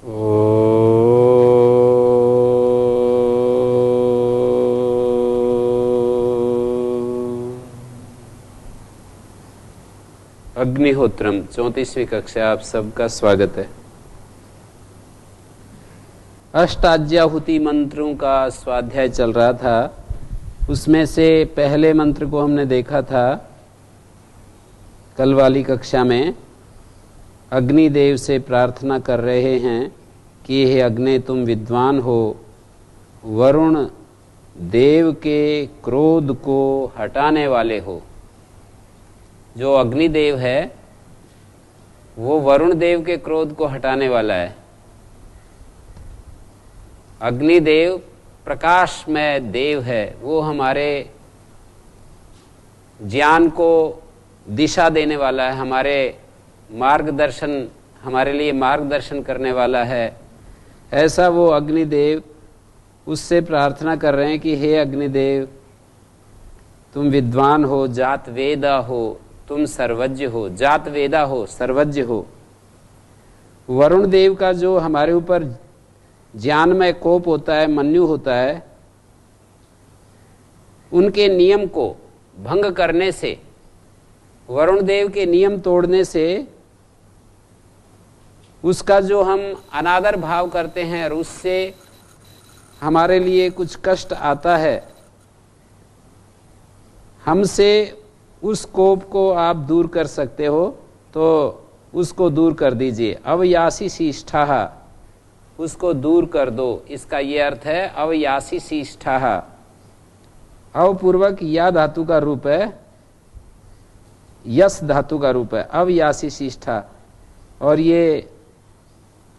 अग्निहोत्रम 34वीं कक्षा आप सबका स्वागत है। अष्टाध्याहुति मंत्रों का स्वाध्याय चल रहा था। उसमें से पहले मंत्र को हमने देखा था कल वाली कक्षा में। अग्निदेव से प्रार्थना कर रहे हैं कि हे अग्नि तुम विद्वान हो, वरुण देव के क्रोध को हटाने वाले हो। जो अग्निदेव है वो वरुण देव के क्रोध को हटाने वाला है। अग्निदेव प्रकाशमय देव है, वो हमारे ज्ञान को दिशा देने वाला है, हमारे लिए मार्गदर्शन करने वाला है। ऐसा वो अग्निदेव, उससे प्रार्थना कर रहे हैं कि हे अग्निदेव तुम विद्वान हो, जात वेदा हो, तुम सर्वज्ञ हो। जात वेदा हो, सर्वज्ञ हो। वरुण देव का जो हमारे ऊपर ज्ञानमय कोप होता है, मन्यु होता है, उनके नियम को भंग करने से, वरुण देव के नियम तोड़ने से उसका जो हम अनादर भाव करते हैं और उससे हमारे लिए कुछ कष्ट आता है, हमसे उस कोप को आप दूर कर सकते हो तो उसको दूर कर दीजिए। अवयासी शिष्ठाः, उसको दूर कर दो। इसका ये अर्थ है अवयासी शिष्ठाः। अवपूर्वक या धातु का रूप है, यस धातु का रूप है, अवयासी शिष्ठा। और ये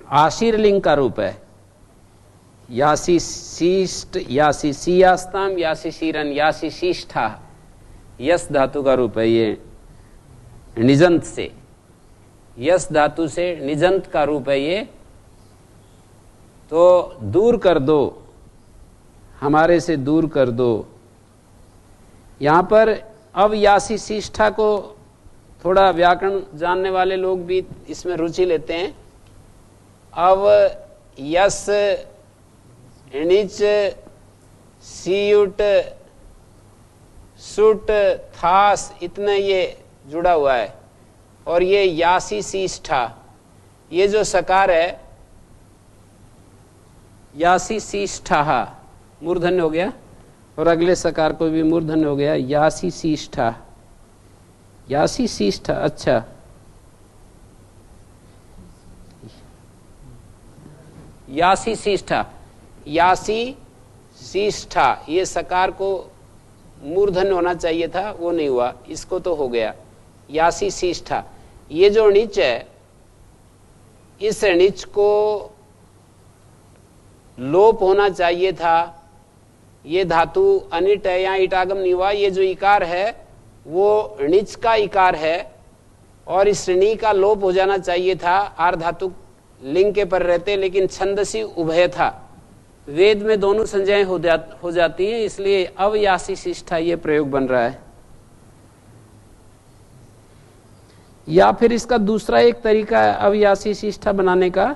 आशीर्लिंग का रूप है। यासी शिष्ट, यासी सियास्ताम, यासी शीरन, यासी शिष्ठा। यस धातु का रूप है ये, निजंत से, यस धातु से निजंत का रूप है ये। तो दूर कर दो, हमारे से दूर कर दो। यहां पर अवयासी शिष्ठा को थोड़ा व्याकरण जानने वाले लोग भी इसमें रुचि लेते हैं। अव यस णिच सीयुट सुट थास, इतना ये जुड़ा हुआ है। और ये यासी शिष्ठा, ये जो सकार है यासी शिष्ठाः, मूर्धन्य हो गया। और अगले सकार को भी मूर्धन्य हो गया, यासी शिष्ठा। यासी शिष्ठा, अच्छा, यासी शिष्ठा, यासी शिष्ठा। ये सकार को मूर्धन्य होना चाहिए था, वो नहीं हुआ, इसको तो हो गया, यासी शिष्ठा। ये जो णिच है, इस णिच को लोप होना चाहिए था। ये धातु अनिट है, यहाँ ईटागम नहीं हुआ। ये जो इकार है वो णिच का इकार है और इस णी का लोप हो जाना चाहिए था। आर धातु लिंग के पर रहते, लेकिन छंदसी उभय था। वेद में दोनों संज्ञाएं हो जाती हैं, इसलिए अवयासी शिष्ठा ये प्रयोग बन रहा है। या फिर इसका दूसरा एक तरीका है अवयासी शिष्ठा बनाने का।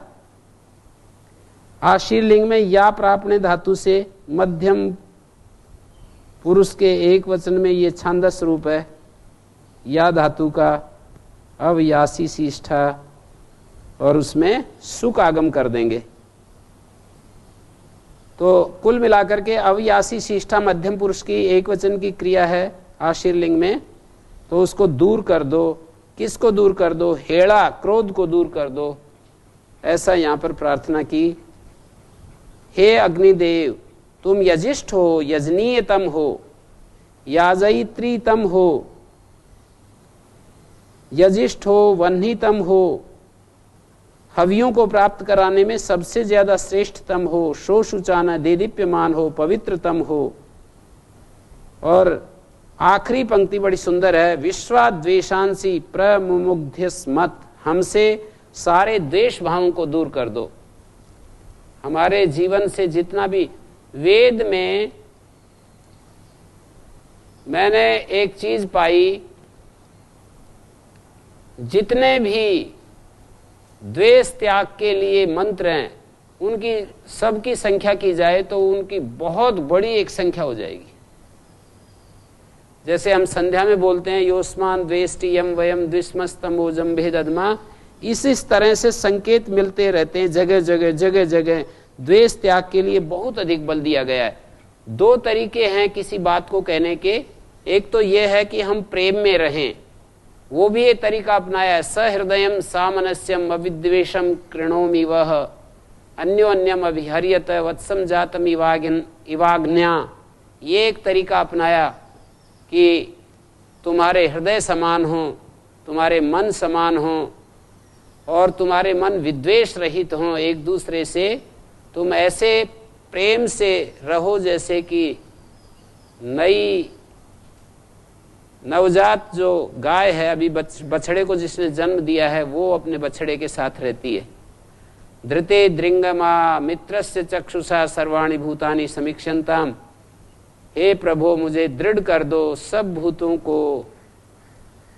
आशीर्लिंग में या प्रापणे धातु से मध्यम पुरुष के एक वचन में ये छांदस रूप है, या धातु का अवयासी शिष्ठा, और उसमें सुक आगम कर देंगे। तो कुल मिलाकर के अवयासी शिष्ठा मध्यम पुरुष की एक वचन की क्रिया है आशीर्लिंग में। तो उसको दूर कर दो। किसको दूर कर दो? हेड़ा, क्रोध को दूर कर दो। ऐसा यहां पर प्रार्थना की। हे अग्निदेव तुम यजिष्ठ हो, यजनीयतम हो, याजयित्रीतम हो, यजिष्ठ हो, वह्नितम हो, हवियों को प्राप्त कराने में सबसे ज्यादा श्रेष्ठतम हो, शोषुचाना देदीप्यमान हो, पवित्रतम हो। और आखिरी पंक्ति बड़ी सुंदर है, विश्वाद्वेषांसी प्रमुग्ध्यस्मत्, हमसे सारे द्वेष भावों को दूर कर दो। हमारे जीवन से जितना भी, वेद में मैंने एक चीज पाई, जितने भी द्वेष त्याग के लिए मंत्र हैं, उनकी सबकी संख्या की जाए तो उनकी बहुत बड़ी एक संख्या हो जाएगी। जैसे हम संध्या में बोलते हैं योस्मान द्वेष्टि यम वयम द्विस्मस्तमोजम भेदमा, इस तरह से संकेत मिलते रहते हैं जगह जगह जगह जगह। द्वेष त्याग के लिए बहुत अधिक बल दिया गया है। दो तरीके हैं किसी बात को कहने के, एक तो यह है कि हम प्रेम में रहें, वो भी ये तरीका अपनाया है, सहृदयम सामनस्यम अविद्वेषम कृणोमि वह अन्योन्यम अभिहर्यत वत्सम जातम इवाग्न्या। ये एक तरीका अपनाया कि तुम्हारे हृदय समान हो, तुम्हारे मन समान हो और तुम्हारे मन विद्वेष रहित हों एक दूसरे से। तुम ऐसे प्रेम से रहो जैसे कि नई नवजात जो गाय है, अभी बछड़े को जिसने जन्म दिया है, वो अपने बछड़े के साथ रहती है। धृते दृंगमा मित्रस्य चक्षुषा सर्वाणि भूतानि समीक्षन्ताम। हे प्रभो, मुझे दृढ़ कर दो सब भूतों को,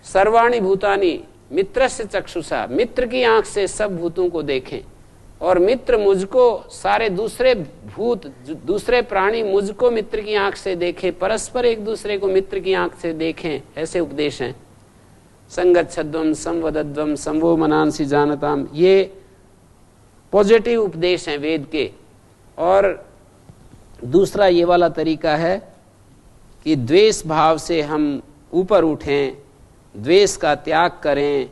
सर्वाणि भूतानि मित्रस्य चक्षुषा, मित्र की आंख से सब भूतों को देखें, और मित्र मुझको, सारे दूसरे भूत दूसरे प्राणी मुझको मित्र की आंख से देखें, परस्पर एक दूसरे को मित्र की आंख से देखें। ऐसे उपदेश हैं। संगच्छध्वम संवदध्वम संवो मनांसि जानताम, ये पॉजिटिव उपदेश हैं वेद के। और दूसरा ये वाला तरीका है कि द्वेष भाव से हम ऊपर उठें, द्वेष का त्याग करें,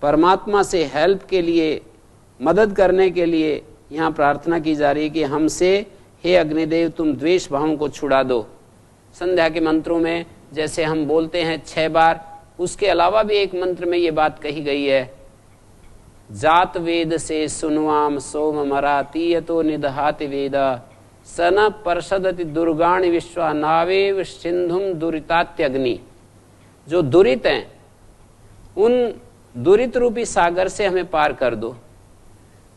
परमात्मा से हेल्प के लिए, मदद करने के लिए यहाँ प्रार्थना की जा रही है कि हमसे हे अग्निदेव तुम द्वेष भावों को छुड़ा दो। संध्या के मंत्रों में जैसे हम बोलते हैं 6 बार, उसके अलावा भी एक मंत्र में ये बात कही गई है, जात वेद से सुनवाम सोम मरातीयतो निदहाति वेदा सन परसदति दुर्गाणि विश्वा नावेव सिंधुम दुरितात्यग्नि। जो दुरित हैं उन दुरित रूपी सागर से हमें पार कर दो।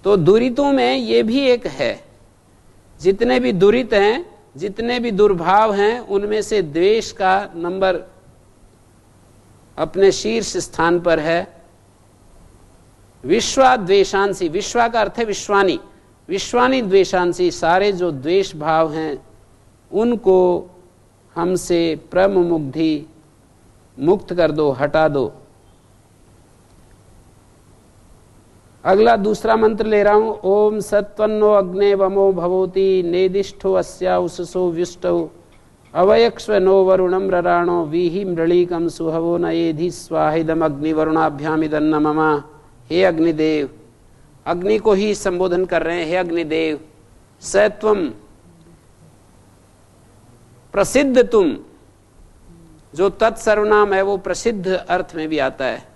तो दुरितों में ये भी एक है, जितने भी दुरित हैं, जितने भी दुर्भाव हैं, उनमें से द्वेष का नंबर अपने शीर्ष स्थान पर है। विश्वा द्वेषांसी, विश्वा का अर्थ है विश्वानी, विश्वानी द्वेषांसी, सारे जो द्वेष भाव हैं उनको हमसे परम मुग्धि मुक्त कर दो, हटा दो। अगला दूसरा मंत्र ले रहा हूं, ओम सत्वन्नो अग्ने वमो भवोति नेदिष्ठो अस्या उससो व्युष्टौ अवयक्ष्व नो वरुणम रराणो वीहि मृळीकम सुहवो न एधि स्वाहिदम अग्निवरुणाभ्यामिदन्न ममा। हे अग्निदेव, अग्नि को ही संबोधन कर रहे हैं, हे अग्निदेव, सत्वम प्रसिद्ध तुम, जो तत्सर्वनाम है वो प्रसिद्ध अर्थ में भी आता है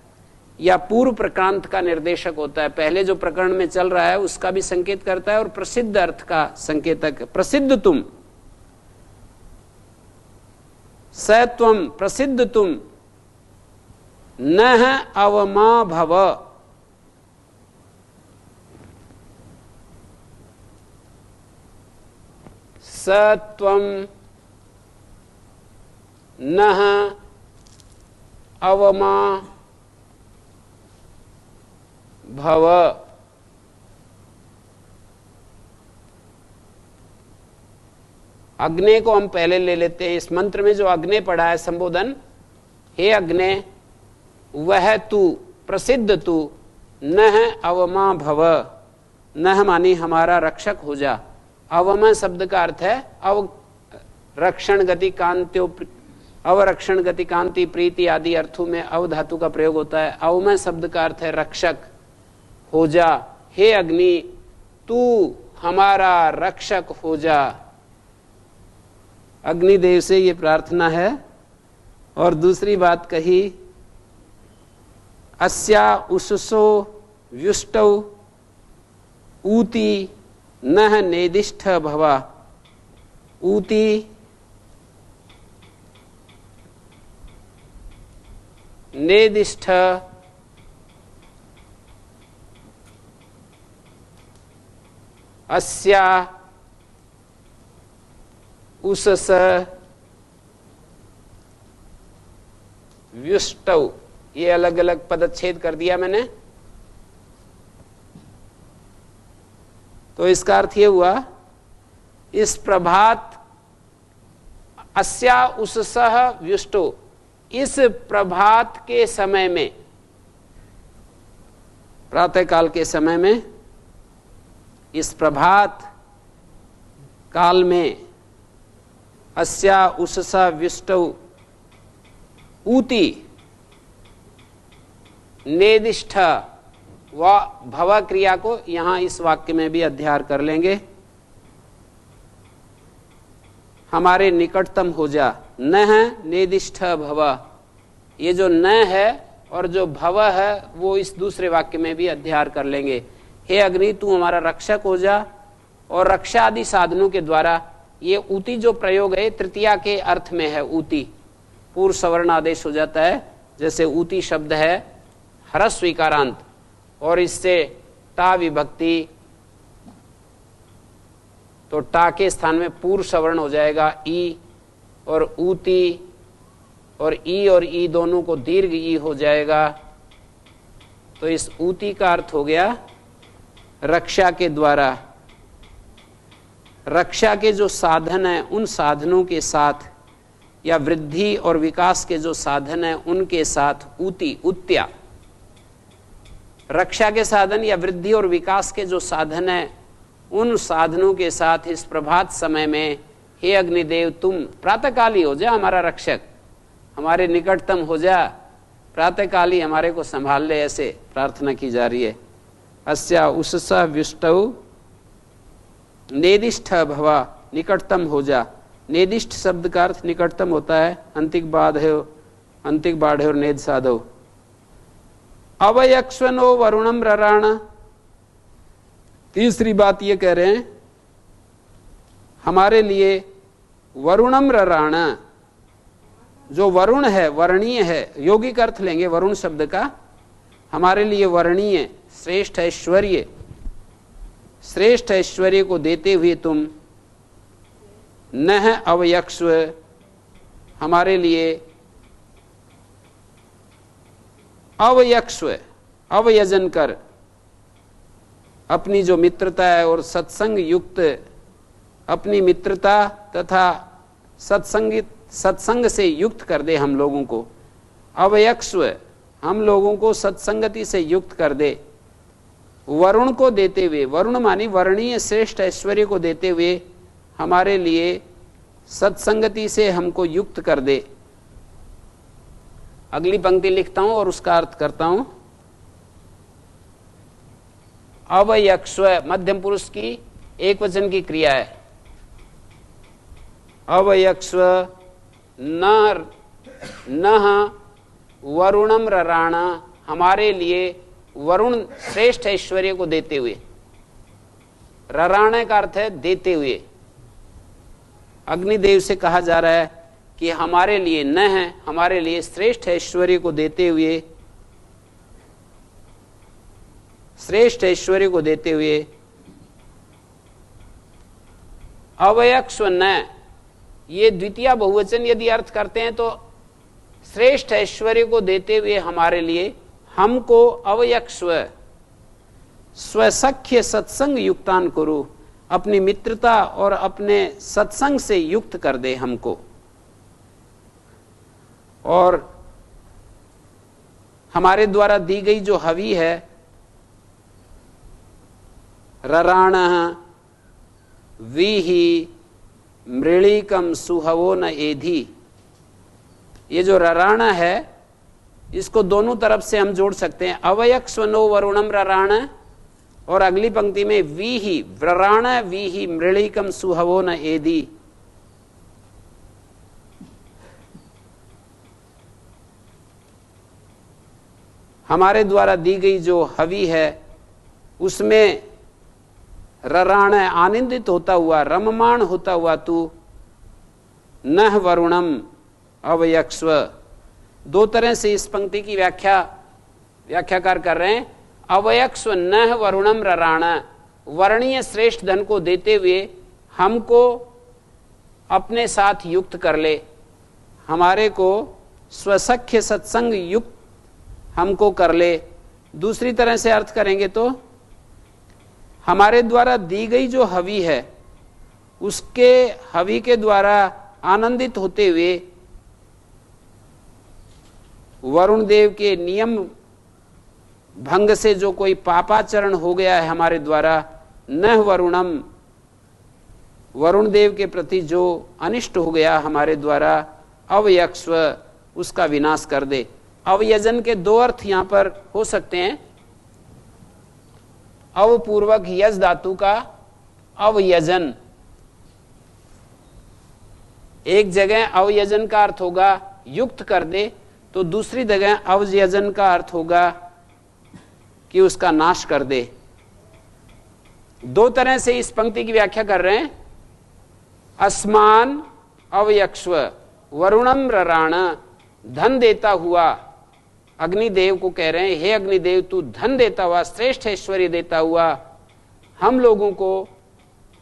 या पूर्व प्रक्रांत का निर्देशक होता है। पहले जो प्रकरण में चल रहा है उसका भी संकेत करता है और प्रसिद्ध अर्थ का संकेतक। प्रसिद्ध तुम, सत्वम प्रसिद्ध तुम, नह अवमा भव, सत्वम नह अवमा भव। अग्ने को हम पहले ले लेते हैं। इस मंत्र में जो अग्ने पढ़ा है संबोधन, हे अग्ने वह तू, प्रसिद्ध तू, नह अवमा भव, नह मानी हमारा रक्षक हो जा। अवम शब्द का अर्थ है अवरक्षण गति कांत्यो, अवरक्षण गति कांति प्रीति आदि अर्थों में अव धातु का प्रयोग होता है। अवम शब्द का अर्थ है रक्षक हो जा। हे अग्नि तू हमारा रक्षक हो जा। अग्निदेव से ये प्रार्थना है। और दूसरी बात कही, अस्या उससो व्युष्टौ ऊति नह नेदिष्ठ भवा। ऊति नेदिष्ठ अस्या उसस व्युष्टौ। ये अलग अलग पदच्छेद कर दिया मैंने। तो इसका अर्थ ये हुआ, इस प्रभात अस्या उससह व्युष्टो, इस प्रभात के समय में, प्रातः काल के समय में, इस प्रभात काल में, अस्या उससा व्युष्टौ ऊति नेदिष्ठ, व भव क्रिया को यहां इस वाक्य में भी अध्यार कर लेंगे। हमारे निकटतम हो जा, न है नेदिष्ठ भव, ये जो न है और जो भव है वो इस दूसरे वाक्य में भी अध्यार कर लेंगे। हे अग्नि तू हमारा रक्षक हो जा, और रक्षा आदि साधनों के द्वारा, ये ऊति जो प्रयोग है तृतीया के अर्थ में है। ऊति पूर्व सवर्ण आदेश हो जाता है, जैसे ऊति शब्द है ह्रस्व स्वीकारांत, और इससे टा विभक्ति, तो टा के स्थान में पूर्व सवर्ण हो जाएगा ई, और ऊति और ई दोनों को दीर्घ ई हो जाएगा। तो इस ऊति का अर्थ हो गया रक्षा के द्वारा। रक्षा के जो साधन है उन साधनों के साथ, या वृद्धि और विकास के जो साधन है उनके साथ ऊति, उत्या, रक्षा के साधन या वृद्धि और विकास के जो साधन है उन साधनों के साथ इस प्रभात समय में, हे अग्निदेव तुम प्रातःकाली हो जा हमारा रक्षक, हमारे निकटतम हो जा, प्रातःकाली हमारे को संभाल ले, ऐसे प्रार्थना की जा रही है। अस्या उससा व्युष्टौ नेदिष्ठ भवा, निकटतम हो जा। नेदिष्ठ शब्द का अर्थ निकटतम होता है, अंतिक बाढ़ और नेद साधो। अवयक्ष्वनो वरुणम रराण, तीसरी बात ये कह रहे हैं, हमारे लिए वरुणम रराण, जो वरुण है, वर्णीय है, यौगिक अर्थ लेंगे वरुण शब्द का, हमारे लिए वर्णीय श्रेष्ठ ऐश्वर्य, श्रेष्ठ ऐश्वर्य को देते हुए तुम, न अवयक्ष्व, हमारे लिए अवयक्ष्व, अवयजन कर, अपनी जो मित्रता है और सत्संग युक्त, अपनी मित्रता तथा सत्संग से युक्त कर दे हम लोगों को। अवयक्ष्व, हम लोगों को सत्संगति से युक्त कर दे। वरुण को देते हुए, वरुण मानी वर्णीय श्रेष्ठ ऐश्वर्य को देते हुए हमारे लिए सत्संगति से हमको युक्त कर दे। अगली पंक्ति लिखता हूं और उसका अर्थ करता हूं। अवयक्ष्व मध्यम पुरुष की एक वचन की क्रिया है। अवयक्ष्व न वरुणम रराण, हमारे लिए वरुण श्रेष्ठ ऐश्वर्य को देते हुए। रराण का अर्थ है देते हुए। अग्निदेव से कहा जा रहा है कि हमारे लिए न है, हमारे लिए श्रेष्ठ ऐश्वर्य को देते हुए, श्रेष्ठ ऐश्वर्य को देते हुए। अवयक्ष्व न, ये द्वितीय बहुवचन यदि अर्थ करते हैं तो श्रेष्ठ ऐश्वर्य को देते हुए हमारे लिए, हमको अवयक्ष्व स्वसख्य सत्संग युक्तान करो, अपनी मित्रता और अपने सत्संग से युक्त कर दे हमको। और हमारे द्वारा दी गई जो हवि है, रराण वीहि मृणीकम सुहवो न एधि, ये जो रराण है इसको दोनों तरफ से हम जोड़ सकते हैं। अवयक्ष्वनो वरुणम रराण, और अगली पंक्ति में वीहि व्रराण वीहि मृणीकम सुहवो न एधि। हमारे द्वारा दी गई जो हवि है उसमें रराण आनंदित होता हुआ, रममाण होता हुआ तू नह वरुणम अवयक्ष्व। दो तरह से इस पंक्ति की व्याख्याकार कर रहे हैं। अवयक्ष्व नह वरुणम रराण, वर्णीय श्रेष्ठ धन को देते हुए हमको अपने साथ युक्त कर ले, हमारे को स्वसख्य सत्संग युक्त हमको कर ले। दूसरी तरह से अर्थ करेंगे तो हमारे द्वारा दी गई जो हवि है उसके हवि के द्वारा आनंदित होते हुए वरुण देव के नियम भंग से जो कोई पापाचरण हो गया है हमारे द्वारा, न वरुणम, वरुण देव के प्रति जो अनिष्ट हो गया हमारे द्वारा, अवयक्ष्व, उसका विनाश कर दे। अवयजन के दो अर्थ यहां पर हो सकते हैं। अवपूर्वक यज धातु का अवयजन, एक जगह अवयजन का अर्थ होगा युक्त कर दे, तो दूसरी जगह अवयजन का अर्थ होगा कि उसका नाश कर दे। दो तरह से इस पंक्ति की व्याख्या कर रहे हैं। अस्मान अवयक्ष्व वरुणम रराण, धन देता हुआ, अग्निदेव को कह रहे हैं, हे अग्निदेव तू धन देता हुआ, श्रेष्ठ ऐश्वर्य देता हुआ हम लोगों को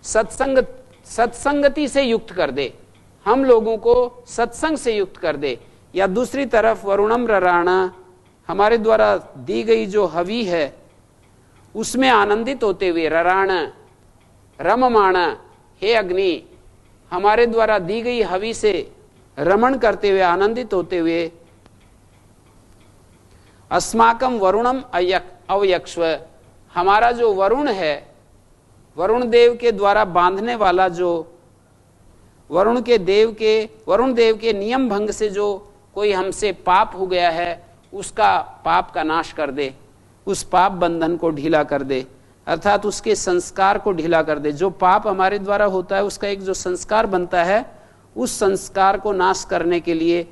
सत्संगति से युक्त कर दे, हम लोगों को सत्संग से युक्त कर दे। या दूसरी तरफ वरुणम रराण, हमारे द्वारा दी गई जो हवि है उसमें आनंदित होते हुए, रराण रममाण, हे अग्नि हमारे द्वारा दी गई हवि से रमण करते हुए, आनंदित होते हुए, अस्माकम वरुणम अवयक्ष्व, हमारा जो वरुण है, वरुण देव के द्वारा बांधने वाला जो वरुण देव के नियम भंग से जो कोई हमसे पाप हो गया है उसका पाप का नाश कर दे, उस पाप बंधन को ढीला कर दे, अर्थात उसके संस्कार को ढीला कर दे। जो पाप हमारे द्वारा होता है उसका एक जो संस्कार बनता है, उस संस्कार को नाश करने के लिए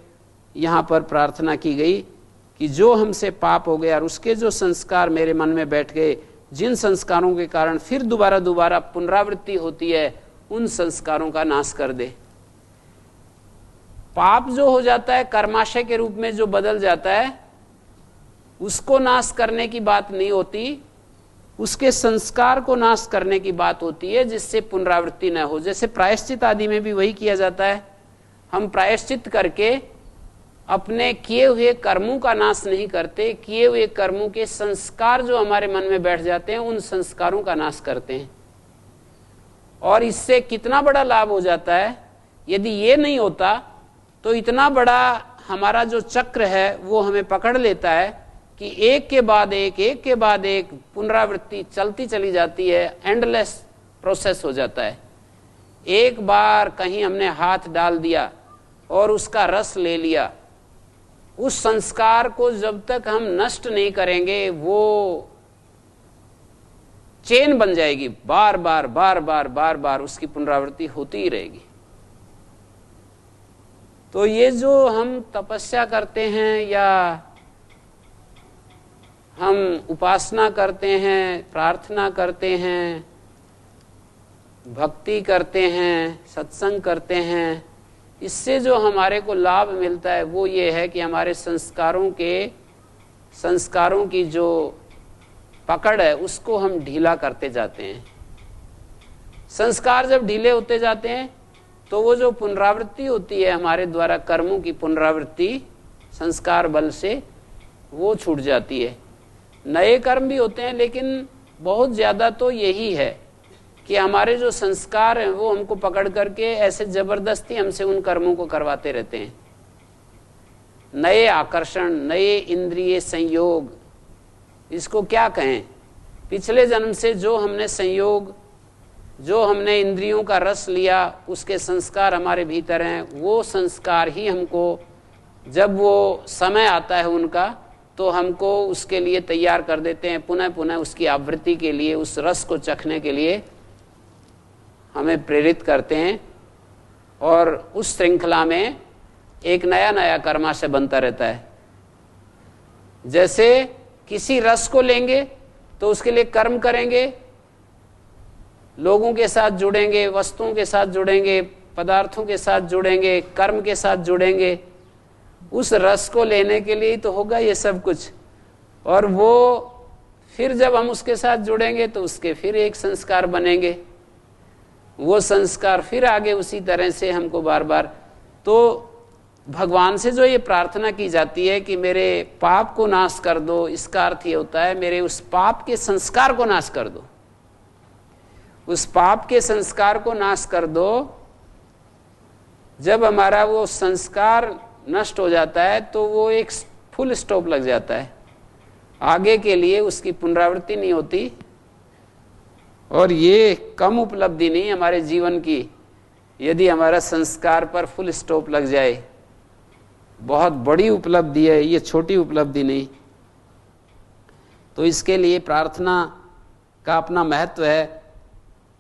यहाँ पर प्रार्थना की गई कि जो हमसे पाप हो गया और उसके जो संस्कार मेरे मन में बैठ गए, जिन संस्कारों के कारण फिर दोबारा दोबारा पुनरावृत्ति होती है, उन संस्कारों का नाश कर दे। पाप जो हो जाता है कर्माशय के रूप में जो बदल जाता है, उसको नाश करने की बात नहीं होती, उसके संस्कार को नाश करने की बात होती है, जिससे पुनरावृत्ति न हो। जैसे प्रायश्चित आदि में भी वही किया जाता है। हम प्रायश्चित करके अपने किए हुए कर्मों का नाश नहीं करते, किए हुए कर्मों के संस्कार जो हमारे मन में बैठ जाते हैं उन संस्कारों का नाश करते हैं। और इससे कितना बड़ा लाभ हो जाता है, यदि ये नहीं होता तो इतना बड़ा हमारा जो चक्र है वो हमें पकड़ लेता है कि एक के बाद एक पुनरावृत्ति चलती चली जाती है, एंडलेस प्रोसेस हो जाता है। एक बार कहीं हमने हाथ डाल दिया और उसका रस ले लिया, उस संस्कार को जब तक हम नष्ट नहीं करेंगे वो चेन बन जाएगी, बार बार उसकी पुनरावृत्ति होती ही रहेगी। तो ये जो हम तपस्या करते हैं या हम उपासना करते हैं, प्रार्थना करते हैं, भक्ति करते हैं, सत्संग करते हैं, इससे जो हमारे को लाभ मिलता है वो ये है कि हमारे संस्कारों की जो पकड़ है उसको हम ढीला करते जाते हैं। संस्कार जब ढीले होते जाते हैं तो वो जो पुनरावृत्ति होती है हमारे द्वारा कर्मों की पुनरावृत्ति संस्कार बल से, वो छूट जाती है। नए कर्म भी होते हैं, लेकिन बहुत ज्यादा तो यही है कि हमारे जो संस्कार हैं वो हमको पकड़ करके ऐसे जबरदस्ती हमसे उन कर्मों को करवाते रहते हैं। नए आकर्षण, नए इंद्रिय संयोग, इसको क्या कहें, पिछले जन्म से जो हमने संयोग, जो हमने इंद्रियों का रस लिया, उसके संस्कार हमारे भीतर हैं। वो संस्कार ही हमको जब वो समय आता है उनका, तो हमको उसके लिए तैयार कर देते हैं, पुनः पुनः उसकी आवृत्ति के लिए, उस रस को चखने के लिए हमें प्रेरित करते हैं। और उस श्रृंखला में एक नया नया कर्माशय बनता रहता है। जैसे किसी रस को लेंगे तो उसके लिए कर्म करेंगे, लोगों के साथ जुड़ेंगे, वस्तुओं के साथ जुड़ेंगे, पदार्थों के साथ जुड़ेंगे, कर्म के साथ जुड़ेंगे। उस रस को लेने के लिए तो होगा ये सब कुछ। और वो फिर जब हम उसके साथ जुड़ेंगे तो उसके फिर एक संस्कार बनेंगे, वो संस्कार फिर आगे उसी तरह से हमको बार बार। तो भगवान से जो ये प्रार्थना की जाती है कि मेरे पाप को नाश कर दो, इसका अर्थ ये होता है मेरे उस पाप के संस्कार को नाश कर दो। उस पाप के संस्कार को नाश कर दो। जब हमारा वो संस्कार नष्ट हो जाता है तो वो एक फुल स्टॉप लग जाता है, आगे के लिए उसकी पुनरावृत्ति नहीं होती। और ये कम उपलब्धि नहीं हमारे जीवन की, यदि हमारा संस्कार पर फुल स्टॉप लग जाए, बहुत बड़ी उपलब्धि है, ये छोटी उपलब्धि नहीं। तो इसके लिए प्रार्थना का अपना महत्व है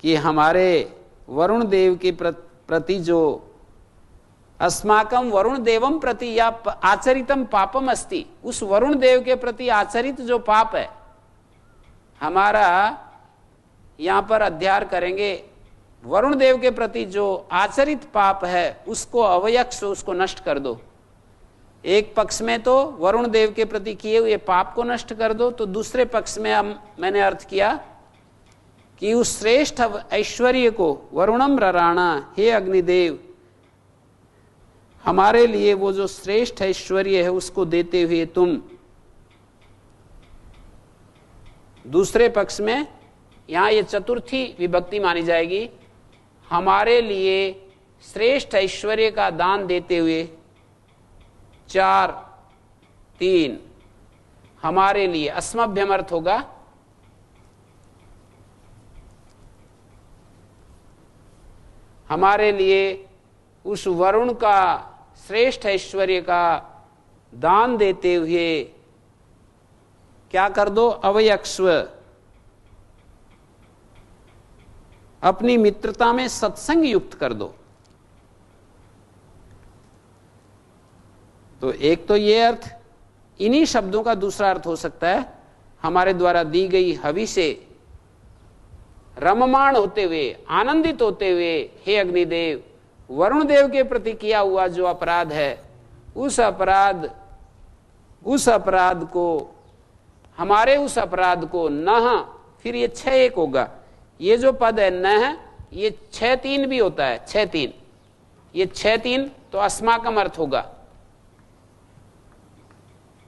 कि हमारे वरुण देव के प्रति जो अस्माकम वरुण देवम प्रति या आचरितम पापम अस्ति, उस वरुण देव के प्रति आचरित जो पाप है हमारा, यहां पर अध्ययन करेंगे वरुण देव के प्रति जो आचरित पाप है उसको अवयक्ष, उसको नष्ट कर दो। एक पक्ष में तो वरुण देव के प्रति किए हुए पाप को नष्ट कर दो, तो दूसरे पक्ष में मैंने अर्थ किया कि उस श्रेष्ठ ऐश्वर्य को वरुणम रराणा, हे अग्निदेव हमारे लिए वो जो श्रेष्ठ ऐश्वर्य है उसको देते हुए तुम। दूसरे पक्ष में यहां ये चतुर्थी विभक्ति मानी जाएगी, हमारे लिए श्रेष्ठ ऐश्वर्य का दान देते हुए। 4 3 हमारे लिए अस्मभ्यम अर्थ होगा हमारे लिए उस वरुण का श्रेष्ठ ऐश्वर्य का दान देते हुए क्या कर दो, अवयक्ष्व, अपनी मित्रता में सत्संग युक्त कर दो। तो एक तो ये अर्थ, इन्हीं शब्दों का दूसरा अर्थ हो सकता है हमारे द्वारा दी गई हवि से रममाण होते हुए, आनंदित होते हुए, हे अग्निदेव वरुण देव के प्रति किया हुआ जो अपराध है उस अपराध को, हमारे उस अपराध को न, फिर ये 6-1 होगा। ये जो पद है न, ये 6-3 भी होता है, 6-3, ये 6-3 तो अस्माकम अर्थ होगा।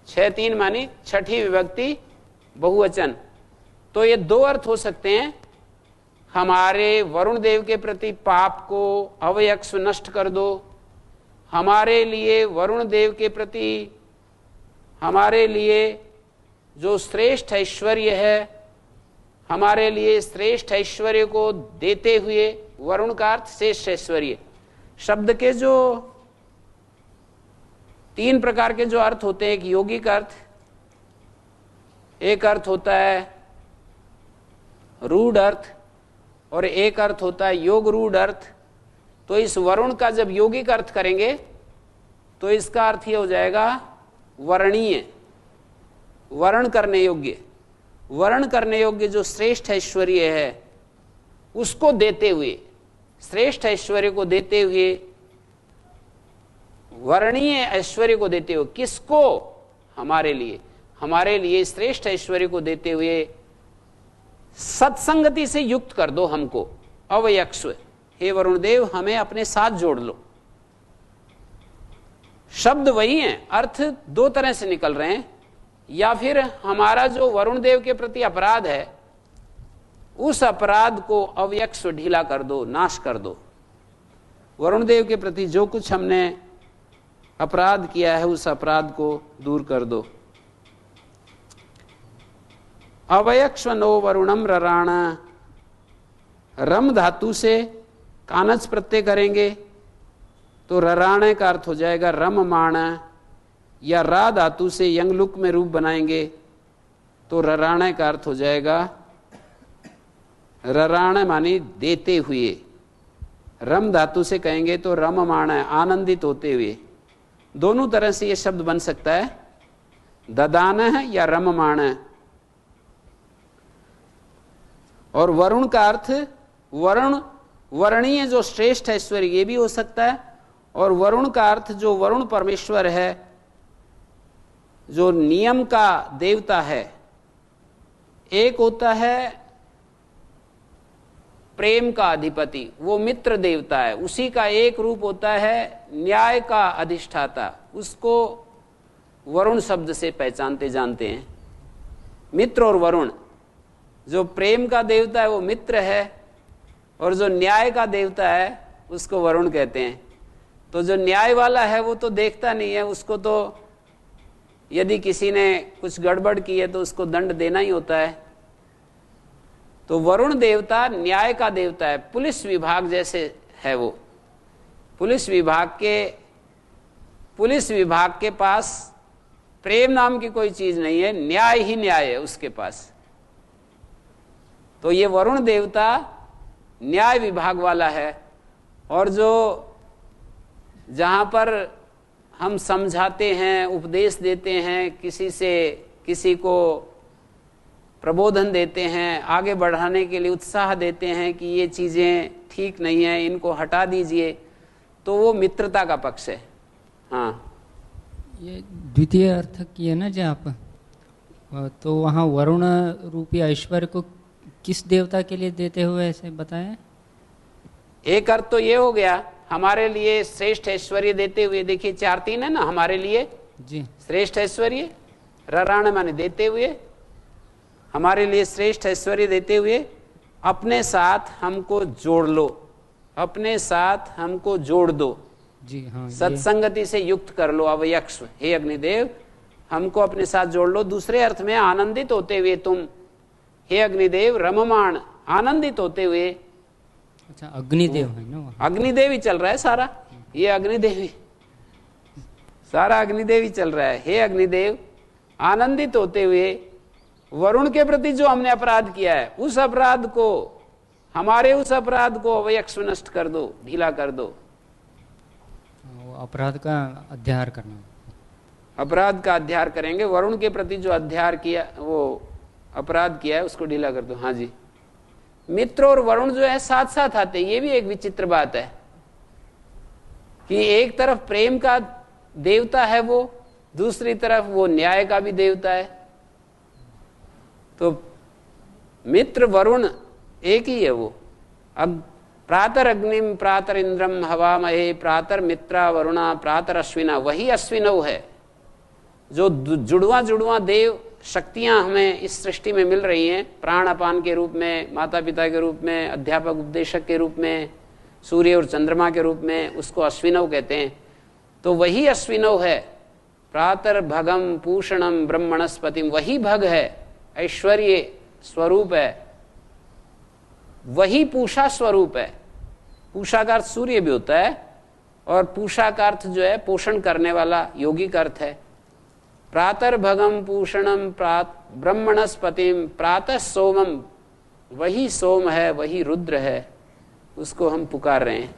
6-3 मानी छठी विभक्ति बहुवचन। तो ये 2 अर्थ हो सकते हैं, हमारे वरुण देव के प्रति पाप को अवयक्ष नष्ट कर दो, हमारे लिए वरुण देव के प्रति हमारे लिए जो श्रेष्ठ ऐश्वर्य है, हमारे लिए श्रेष्ठ ऐश्वर्य को देते हुए। वरुण का अर्थ श्रेष्ठ ऐश्वर्य। शब्द के जो 3 प्रकार के जो अर्थ होते हैं, एक यौगिक अर्थ, एक अर्थ होता है रूढ़ अर्थ, और एक अर्थ होता है योग रूढ़ अर्थ। तो इस वरुण का जब यौगिक अर्थ करेंगे तो इसका अर्थ ये हो जाएगा वर्णीय, वर्ण करने योग्य। वर्ण करने योग्य जो श्रेष्ठ ऐश्वर्य है उसको देते हुए, श्रेष्ठ ऐश्वर्य को देते हुए, वर्णीय ऐश्वर्य को देते हुए, किसको, हमारे लिए, हमारे लिए श्रेष्ठ ऐश्वर्य को देते हुए सत्संगति से युक्त कर दो हमको, अवयक्ष, हे वरुण देव हमें अपने साथ जोड़ लो। शब्द वही है, अर्थ 2 तरह से निकल रहे हैं। या फिर हमारा जो वरुण देव के प्रति अपराध है उस अपराध को अवयक्ष ढीला कर दो, नाश कर दो। वरुण देव के प्रति जो कुछ हमने अपराध किया है उस अपराध को दूर कर दो। अवयक्ष्वनो वरुणम रराण, रम धातु से कानच प्रत्यय करेंगे तो रराणे का अर्थ हो जाएगा रममाण, या रा धातु से यंगलुक में रूप बनाएंगे तो रराणे का अर्थ हो जाएगा रराण मानी देते हुए। रम धातु से कहेंगे तो रममाण, आनंदित होते हुए। दोनों तरह से यह शब्द बन सकता है, ददान है या रममाण। और वरुण का अर्थ वरुण, वर्णीय जो श्रेष्ठ ऐश्वर्य, ये भी हो सकता है। और वरुण का अर्थ जो वरुण परमेश्वर है, जो नियम का देवता है। एक होता है प्रेम का अधिपति, वो मित्र देवता है, उसी का एक रूप होता है न्याय का अधिष्ठाता, उसको वरुण शब्द से पहचानते जानते हैं। मित्र और वरुण, जो प्रेम का देवता है वो मित्र है, और जो न्याय का देवता है उसको वरुण कहते हैं। तो जो न्याय वाला है वो तो देखता नहीं है, उसको तो यदि किसी ने कुछ गड़बड़ की है तो उसको दंड देना ही होता है। तो वरुण देवता न्याय का देवता है, पुलिस विभाग जैसे है वो। पुलिस विभाग के पास प्रेम नाम की कोई चीज नहीं है, न्याय ही न्याय है उसके पास। तो ये वरुण देवता न्याय विभाग वाला है। और जो जहां पर हम समझाते हैं, उपदेश देते हैं, किसी को प्रबोधन देते हैं, आगे बढ़ाने के लिए उत्साह देते हैं कि ये चीजें ठीक नहीं है, इनको हटा दीजिए, तो वो मित्रता का पक्ष है। हाँ, ये द्वितीय अर्थ किए ना जो आप, तो वहाँ वरुण रूपी ऐश्वर्य को किस देवता के लिए देते हुए ऐसे बताएं? एक अर्थ तो ये हो गया हमारे लिए श्रेष्ठ ऐश्वर्य देते हुए। देखिए 4-3 है ना, हमारे लिए जी श्रेष्ठ ऐश्वर्य, रराण माने देते हुए, हमारे लिए श्रेष्ठ ऐश्वर्य देते हुए अपने साथ हमको जोड़ लो, अपने साथ हमको जोड़ दो जी। हाँ, सत्संगति से युक्त कर लो अवयक्ष, हे अग्निदेव हमको अपने साथ जोड़ लो। दूसरे अर्थ में आनंदित होते हुए तुम, हे अग्निदेव रममाण, आनंदित होते हुए। अच्छा, अग्निदेव है ना, अग्निदेव ही चल रहा है सारा, ये अग्निदेव ही, सारा अग्निदेव ही चल रहा है। हे अग्निदेव आनंदित होते हुए वरुण के प्रति जो हमने अपराध किया है उस अपराध को, हमारे उस अपराध को अवयक्ष नष्ट कर दो, ढीला कर दो। अपराध का अध्यार करना, अपराध का अध्यार करेंगे। वरुण के प्रति जो अध्यार किया, वो अपराध किया है उसको ढीला कर दो। हाँ जी, मित्र और वरुण जो है साथ साथ आते, ये भी एक विचित्र बात है कि एक तरफ प्रेम का देवता है वो, दूसरी तरफ वो न्याय का भी देवता है। तो मित्र वरुण एक ही है वो। अब प्रातर अग्निम प्रातर इंद्रम हवामहे प्रातर मित्रा वरुणा प्रातर अश्विना, वही अश्विनव है। जो जुड़वा देव शक्तियां हमें इस सृष्टि में मिल रही हैं, प्राण अपान के रूप में, माता पिता के रूप में, अध्यापक उपदेशक के रूप में, सूर्य और चंद्रमा के रूप में, उसको अश्विनव कहते हैं। तो वही अश्विनव है। प्रातर भगम पूषणम ब्रह्मणस्पतिम, वही भग है, ऐश्वर्य स्वरूप है, वही पूषा स्वरूप है। पूषा का अर्थ सूर्य भी होता है, और पूषा का अर्थ जो है पोषण करने वाला, योगी का अर्थ है। प्रातर भगम पूषणम ब्रह्मणस्पतिम प्रातः सोमम, वही सोम है, वही रुद्र है, उसको हम पुकार रहे हैं।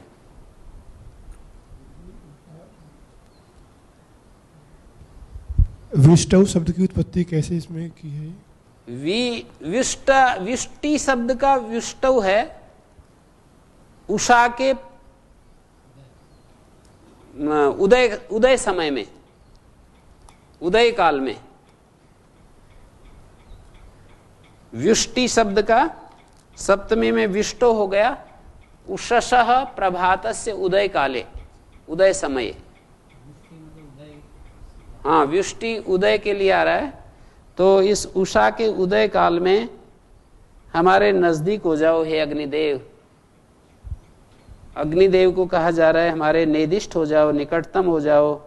विष्टव शब्द की उत्पत्ति कैसे इसमें की है? विष्टि शब्द का विष्टव है उषा के उदय समय में, उदय काल में। व्युष्टि शब्द का सप्तमी में विष्टो हो गया, उषसः प्रभातस्य उदय काले, उदय समय। हाँ, व्युष्टि उदय के लिए आ रहा है। तो इस उषा के उदय काल में हमारे नजदीक हो जाओ हे अग्निदेव। अग्निदेव को कहा जा रहा है हमारे नेदिष्ट हो जाओ, निकटतम हो जाओ।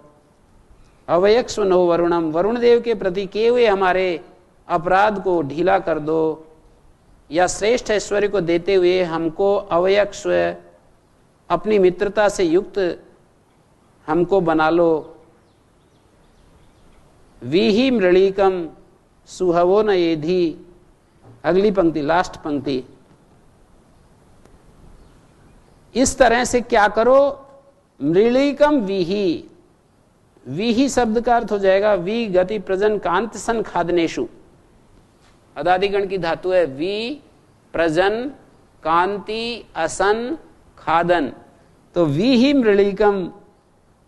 अवयक्ष्वनो वरुणम, वरुण देव के प्रति किए हुए हमारे अपराध को ढीला कर दो, या श्रेष्ठ ऐश्वर्य को देते हुए हमको अवयक्ष्व, अपनी मित्रता से युक्त हमको बना लो। वीहि मृळीकम सुहवो न येधि, अगली पंक्ति, लास्ट पंक्ति। इस तरह से क्या करो, मृळीकम वीहि, वीहि शब्द का अर्थ हो जाएगा वी गति प्रजन कांत सन खादनेशु, अदादिगण की धातु है वी प्रजन कांति असन खादन। तो वीहि मृळीकम,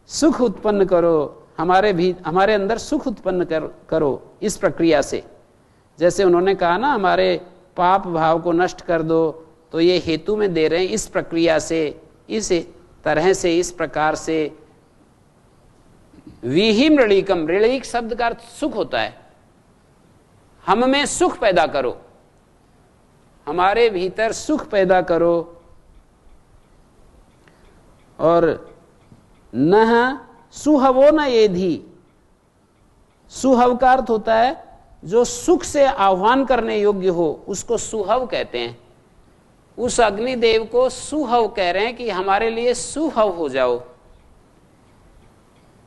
सुख उत्पन्न करो, हमारे अंदर सुख उत्पन्न करो इस प्रक्रिया से। जैसे उन्होंने कहा ना हमारे पाप भाव को नष्ट कर दो, तो ये हेतु में दे रहे हैं इस प्रक्रिया से, इस तरह से, इस प्रकार से। वीहि मृळीकम, मृळीक शब्द का अर्थ सुख होता है। हम में सुख पैदा करो, हमारे भीतर सुख पैदा करो, और न सुहवो न एधी, सुहव का अर्थ होता है जो सुख से आह्वान करने योग्य हो, उसको सुहव कहते हैं। उस अग्निदेव को सुहव कह रहे हैं कि हमारे लिए सुहव हो जाओ।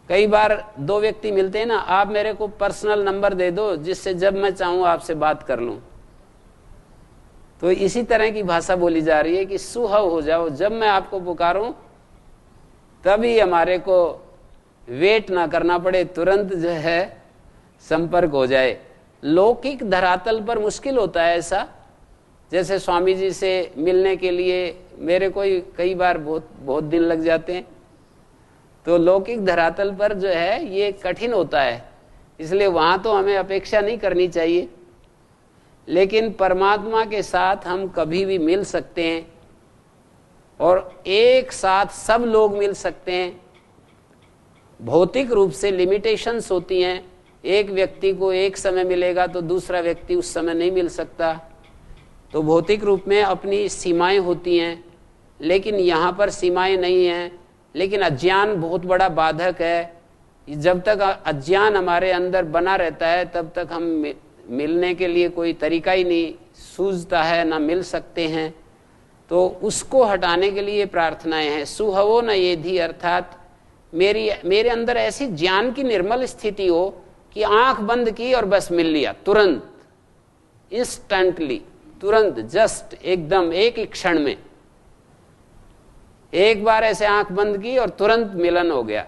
कई बार दो व्यक्ति मिलते हैं ना, आप मेरे को पर्सनल नंबर दे दो जिससे जब मैं चाहूं आपसे बात कर लूं। तो इसी तरह की भाषा बोली जा रही है कि सुहव हो जाओ, जब मैं आपको पुकारूं तभी हमारे को वेट ना करना पड़े, तुरंत जो है संपर्क हो जाए। लौकिक धरातल पर मुश्किल होता है ऐसा। जैसे स्वामी जी से मिलने के लिए मेरे को कई बार बहुत दिन लग जाते हैं, तो लौकिक धरातल पर जो है ये कठिन होता है, इसलिए वहां तो हमें अपेक्षा नहीं करनी चाहिए। लेकिन परमात्मा के साथ हम कभी भी मिल सकते हैं और एक साथ सब लोग मिल सकते हैं। भौतिक रूप से लिमिटेशंस होती हैं, एक व्यक्ति को एक समय मिलेगा तो दूसरा व्यक्ति उस समय नहीं मिल सकता, तो भौतिक रूप में अपनी सीमाएं होती हैं। लेकिन यहाँ पर सीमाएं नहीं हैं, लेकिन अज्ञान बहुत बड़ा बाधक है। जब तक अज्ञान हमारे अंदर बना रहता है तब तक हम मिलने के लिए कोई तरीका ही नहीं सूझता है, ना मिल सकते हैं। तो उसको हटाने के लिए प्रार्थनाएं हैं। सुहवो न एधी, अर्थात मेरे अंदर ऐसी ज्ञान की निर्मल स्थिति हो कि आंख बंद की और बस मिल लिया, तुरंत, इंस्टेंटली, तुरंत, जस्ट एकदम एक ही क्षण में। एक बार ऐसे आंख बंद की और तुरंत मिलन हो गया।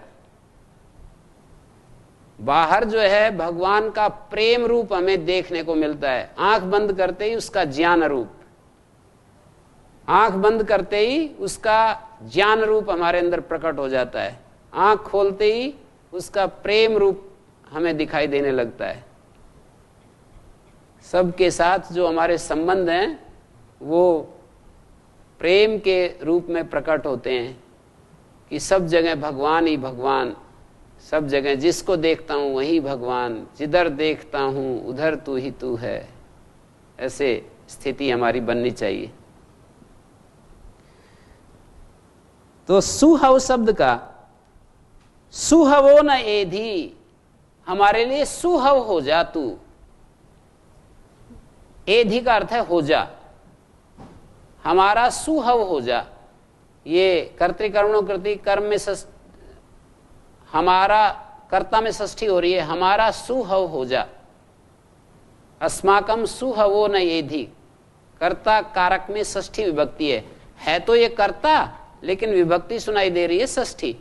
बाहर जो है भगवान का प्रेम रूप हमें देखने को मिलता है, आंख बंद करते ही उसका ज्ञान रूप, आंख बंद करते ही उसका ज्ञान रूप हमारे अंदर प्रकट हो जाता है, आंख खोलते ही उसका प्रेम रूप हमें दिखाई देने लगता है। सबके साथ जो हमारे संबंध हैं वो प्रेम के रूप में प्रकट होते हैं कि सब जगह भगवान ही भगवान, सब जगह जिसको देखता हूं वही भगवान, जिधर देखता हूं उधर तू ही तू है। ऐसे स्थिति हमारी बननी चाहिए। तो सुहव शब्द का सुहवो न एधी, हमारे लिए सुहव हो जा तू। एधी का अर्थ है हो जा, हमारा सुहव हो जा। ये कर्तृकर्मणों कृति कर्म में हमारा कर्ता में षष्ठी हो रही है, हमारा सुहव हो जा। अस्माकम सुहवो न एधी, कर्ता कारक में षष्ठी विभक्ति है तो ये कर्ता, लेकिन विभक्ति सुनाई दे रही है षष्ठी।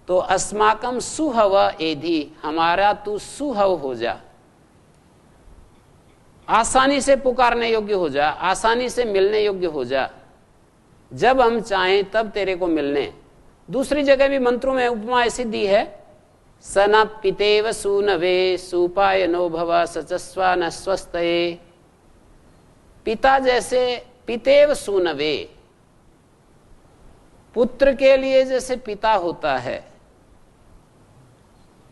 तो अस्माकम सुहव एधी, हमारा तू सुहव हो जा, आसानी से पुकारने योग्य हो जा, आसानी से मिलने योग्य हो जा। जब हम चाहें तब तेरे को मिलने। दूसरी जगह भी मंत्रों में उपमा ऐसी दी है, सना पितेव सूनवे सुपायनो भव सचस्वा न स्वस्तये। पिता जैसे पितेव सूनवे, पुत्र के लिए जैसे पिता होता है,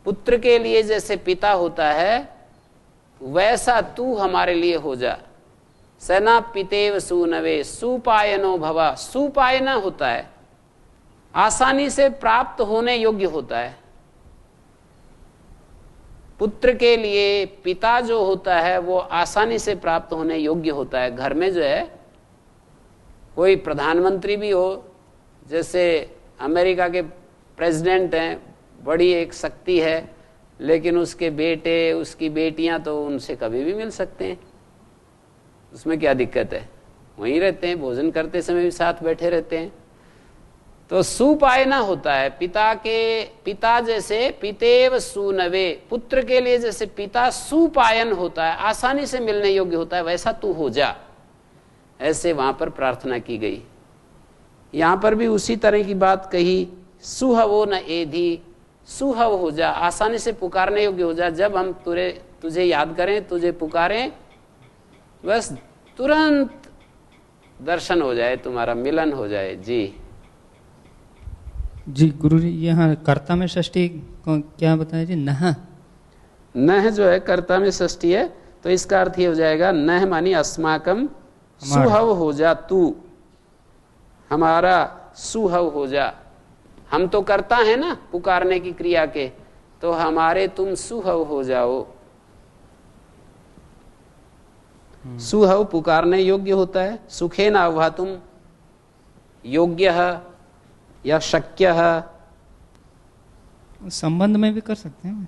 पुत्र के लिए जैसे पिता होता है वैसा तू हमारे लिए हो जा। सना पितेव सूनवे सुपायनो भव, सुपायना होता है आसानी से प्राप्त होने योग्य होता है। पुत्र के लिए पिता जो होता है वो आसानी से प्राप्त होने योग्य होता है। घर में जो है कोई प्रधानमंत्री भी हो, जैसे अमेरिका के प्रेसिडेंट हैं, बड़ी एक शक्ति है, लेकिन उसके बेटे उसकी बेटियां तो उनसे कभी भी मिल सकते हैं, उसमें क्या दिक्कत है, वहीं रहते हैं, भोजन करते समय भी साथ बैठे रहते हैं। तो सुपायना होता है पिता जैसे पितेव सुनवे, पुत्र के लिए जैसे पिता सुपायन होता है, आसानी से मिलने योग्य होता है, वैसा तू हो जा। ऐसे वहां पर प्रार्थना की गई। यहां पर भी उसी तरह की बात कही, सुहवो न एधी, सुहव हो जा, आसानी से पुकारने योग्य हो जा। जब हम तुझे याद करें, तुझे पुकारें, बस तुरंत दर्शन हो जाए, तुम्हारा मिलन हो जाए। जी गुरु जी, यहाँ कर्ता में षष्ठी क्या बताया जी? नह जो है कर्ता में षष्ठी है, तो इसका अर्थ ये हो जाएगा, नह मानी अस्माकम सुहव हो जा तू, हमारा सुहव हो जा, हम तो करता है ना पुकारने की क्रिया के, तो हमारे तुम सुहव हो जाओ। सुहव पुकारने योग्य होता है, सुखे न आह्वा तुम योग्य या शक्य। संबंध में भी कर सकते हैं,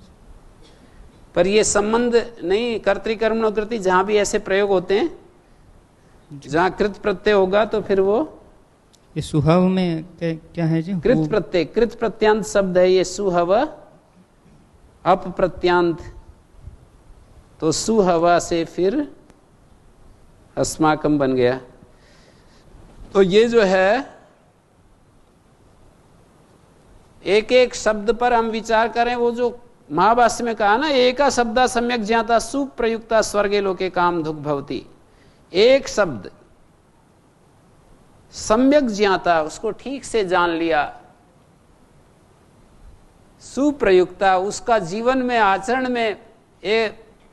पर ये संबंध नहीं, कर्तृकर्मणो कृति जहां भी ऐसे प्रयोग होते हैं जहां कृत प्रत्यय होगा तो फिर वो ये सुहव में क्या है जी? कृत प्रत्यय, कृत प्रत्यांत शब्द है ये सुहव, अप प्रत्यांत, तो सुहवा से फिर अस्माकम बन गया। तो ये जो है एक एक शब्द पर हम विचार करें, वो जो महाभाष्य में कहा ना, एका शब्दा सम्यक ज्ञाता सुप्रयुक्ता स्वर्गे लोके काम दुख भवती। एक शब्द सम्यक ज्ञाता, उसको ठीक से जान लिया, सुप्रयुक्ता, उसका जीवन में आचरण में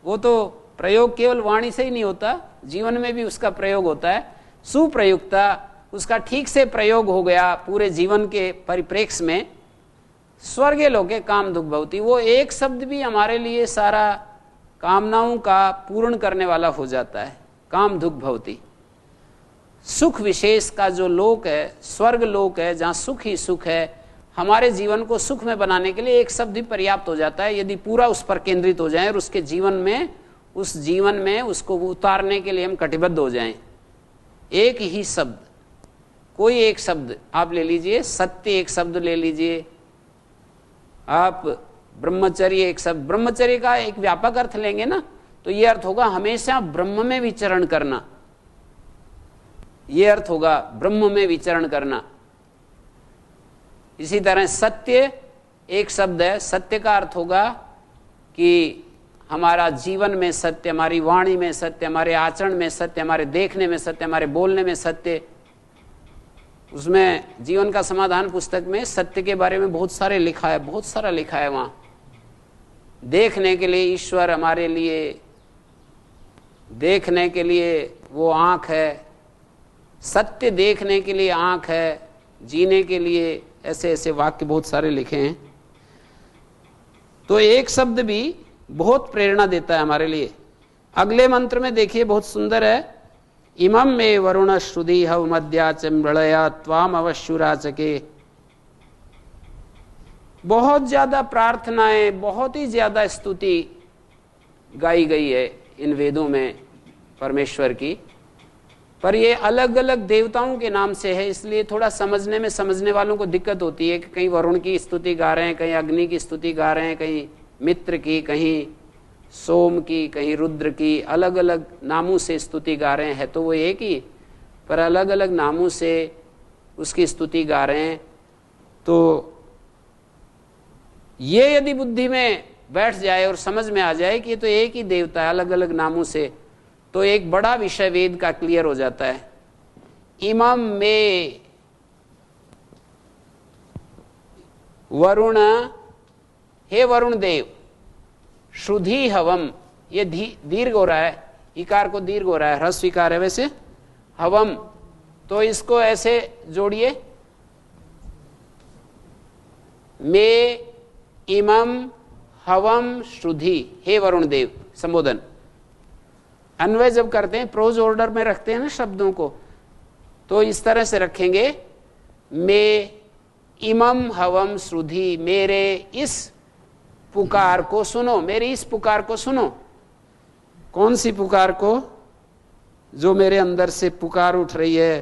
वो तो प्रयोग केवल वाणी से ही नहीं होता, जीवन में भी उसका प्रयोग होता है। सुप्रयुक्ता, उसका ठीक से प्रयोग हो गया पूरे जीवन के परिप्रेक्ष्य में, स्वर्गे लोके काम दुख भवती। वो एक शब्द भी हमारे लिए सारा कामनाओं का पूर्ण करने वाला हो जाता है, काम दुख भवती। सुख विशेष का जो लोक है, स्वर्ग लोक है, जहाँ सुख ही सुख है, हमारे जीवन को सुख में बनाने के लिए एक शब्द ही पर्याप्त हो जाता है, यदि पूरा उस पर केंद्रित हो जाए और उसके जीवन में, उस जीवन में उसको उतारने के लिए हम कटिबद्ध हो जाएं। एक ही शब्द, कोई एक शब्द आप ले लीजिए, सत्य एक शब्द ले लीजिए आप, ब्रह्मचर्य एक शब्द, ब्रह्मचर्य का एक व्यापक अर्थ लेंगे ना तो ये अर्थ होगा हमेशा ब्रह्म में विचरण करना, ये अर्थ होगा ब्रह्म में विचरण करना। इसी तरह सत्य एक शब्द है, सत्य का अर्थ होगा कि हमारा जीवन में सत्य, हमारी वाणी में सत्य, हमारे आचरण में सत्य, हमारे देखने में सत्य, हमारे बोलने में सत्य। उसमें जीवन का समाधान पुस्तक में सत्य के बारे में बहुत सारे लिखा है, बहुत सारा लिखा है वहां। देखने के लिए ईश्वर हमारे लिए, देखने के लिए वो आंख है, सत्य देखने के लिए आंख है, जीने के लिए ऐसे ऐसे वाक्य बहुत सारे लिखे हैं। तो एक शब्द भी बहुत प्रेरणा देता है हमारे लिए। अगले मंत्र में देखिए, बहुत सुंदर है, इमं मे वरुण श्रुधि हव मध्या च मृळया त्वाम अवश्युराचके। बहुत ज्यादा प्रार्थनाएं, बहुत ही ज्यादा स्तुति गाई गई है इन वेदों में परमेश्वर की, पर ये अलग अलग देवताओं के नाम से है, इसलिए थोड़ा समझने में समझने वालों को दिक्कत होती है कि कहीं वरुण की स्तुति गा रहे हैं, कहीं अग्नि की स्तुति गा रहे हैं, कहीं मित्र की, कहीं सोम की, कहीं रुद्र की, अलग अलग नामों से स्तुति गा रहे हैं। तो वो एक ही, पर अलग अलग नामों से उसकी स्तुति गा रहे हैं। तो ये यदि बुद्धि में बैठ जाए और समझ में आ जाए कि ये तो एक ही देवता है अलग अलग नामों से, तो एक बड़ा विषय वेद का क्लियर हो जाता है। इमम में वरुण, हे वरुण देव, श्रुधि हवम, ये दीर्घ हो रहा है, इकार को दीर्घ हो रहा है, ह्रस्व इकार है वैसे, हवम, तो इसको ऐसे जोड़िए, मे इमम हवम श्रुधि, हे वरुण देव, संबोधन। अन्वय जब करते हैं, प्रोज ऑर्डर में रखते हैं ना शब्दों को, तो इस तरह से रखेंगे, मे इमम हवम श्रुधि, मेरे इस पुकार को सुनो, मेरी इस पुकार को सुनो। कौन सी पुकार को? जो मेरे अंदर से पुकार उठ रही है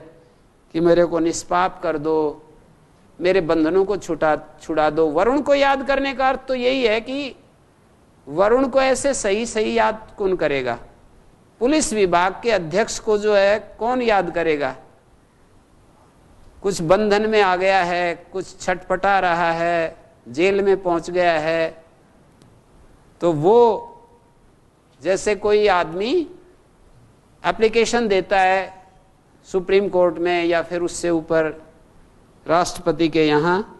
कि मेरे को निष्पाप कर दो, मेरे बंधनों को छुड़ा दो। वरुण को याद करने का अर्थ तो यही है कि वरुण को ऐसे सही सही याद कौन करेगा? पुलिस विभाग के अध्यक्ष को जो है कौन याद करेगा? कुछ बंधन में आ गया है, कुछ छटपटा रहा है, जेल में पहुंच गया है, तो वो जैसे कोई आदमी एप्लीकेशन देता है सुप्रीम कोर्ट में या फिर उससे ऊपर राष्ट्रपति के यहाँ,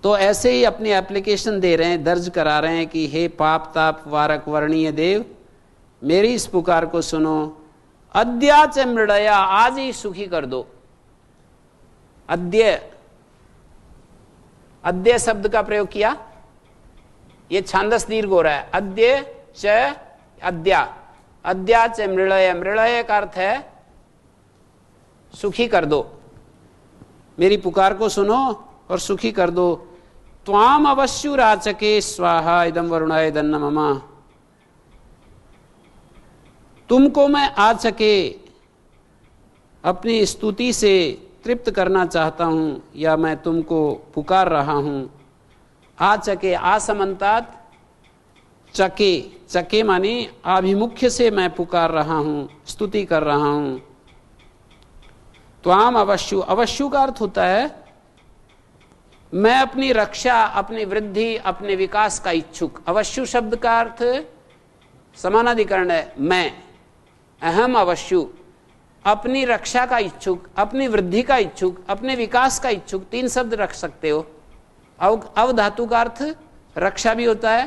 तो ऐसे ही अपनी एप्लीकेशन दे रहे हैं, दर्ज करा रहे हैं कि हे पाप ताप वारक वर्णीय देव, मेरी इस पुकार को सुनो, अद्या च मृडया, आज ही सुखी कर दो। अद्य अद्य शब्द का प्रयोग किया, ये छांदस दीर्घ हो रहा है। अद्य च अद्या, अद्या च मृळय, मृळय का अर्थ है सुखी कर दो, मेरी पुकार को सुनो और सुखी कर दो। त्वाम अवश्यु राचके स्वाहा इदम वरुणाय दन्न ममा, तुमको मैं आचके अपनी स्तुति से तृप्त करना चाहता हूं, या मैं तुमको पुकार रहा हूं। आचके, आसमंतात चके, चके माने आभिमुख्य से मैं पुकार रहा हूं, स्तुति कर रहा हूं। त्वाम अवश्यु, अवश्यु का अर्थ होता है मैं अपनी रक्षा, अपनी वृद्धि, अपने विकास का इच्छुक। अवश्यु शब्द का अर्थ समानाधिकरण है मैं, अहम अवश्यु, अपनी रक्षा का इच्छुक, अपनी वृद्धि का इच्छुक, अपने विकास का इच्छुक, 3 शब्द रख सकते हो। अव धातु का अर्थ रक्षा भी होता है,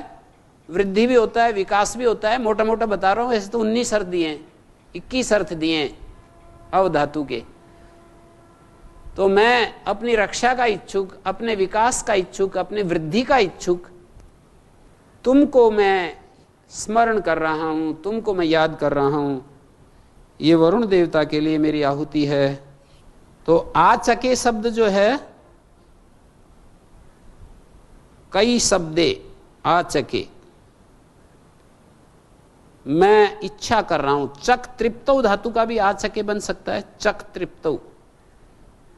वृद्धि भी होता है, विकास भी होता है। मोटा मोटा बता रहा हूं, वैसे तो 19 अर्थ दिए हैं, 21 अर्थ दिए हैं अव धातु के। तो मैं अपनी रक्षा का इच्छुक, अपने विकास का इच्छुक, अपने वृद्धि का इच्छुक, तुमको मैं स्मरण कर रहा हूं, तुमको मैं याद कर रहा हूं। ये वरुण देवता के लिए मेरी आहुति है। तो आचके शब्द जो है, कई शब्दे आचके, मैं इच्छा कर रहा हूं। चक तृप्तौ धातु का भी आचके बन सकता है, चक तृप्तौ,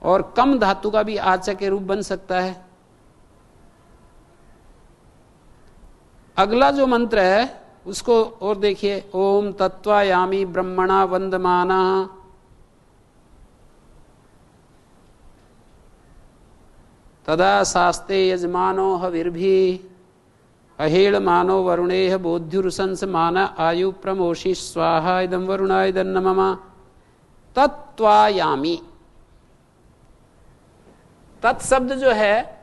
और कम धातु का भी आचके रूप बन सकता है। अगला जो मंत्र है उसको और देखिए, ओम तत्वायामी ब्रह्मणा वंदमाना, तदा शास्ते यजमानो हविर्भि, अहेळ मानो वरुणेह बोध्युरुशंस मान आयु प्रमोषि स्वाहा इदं वरुणाय दन्न मम। तत्वायामी, तत्शब्द जो है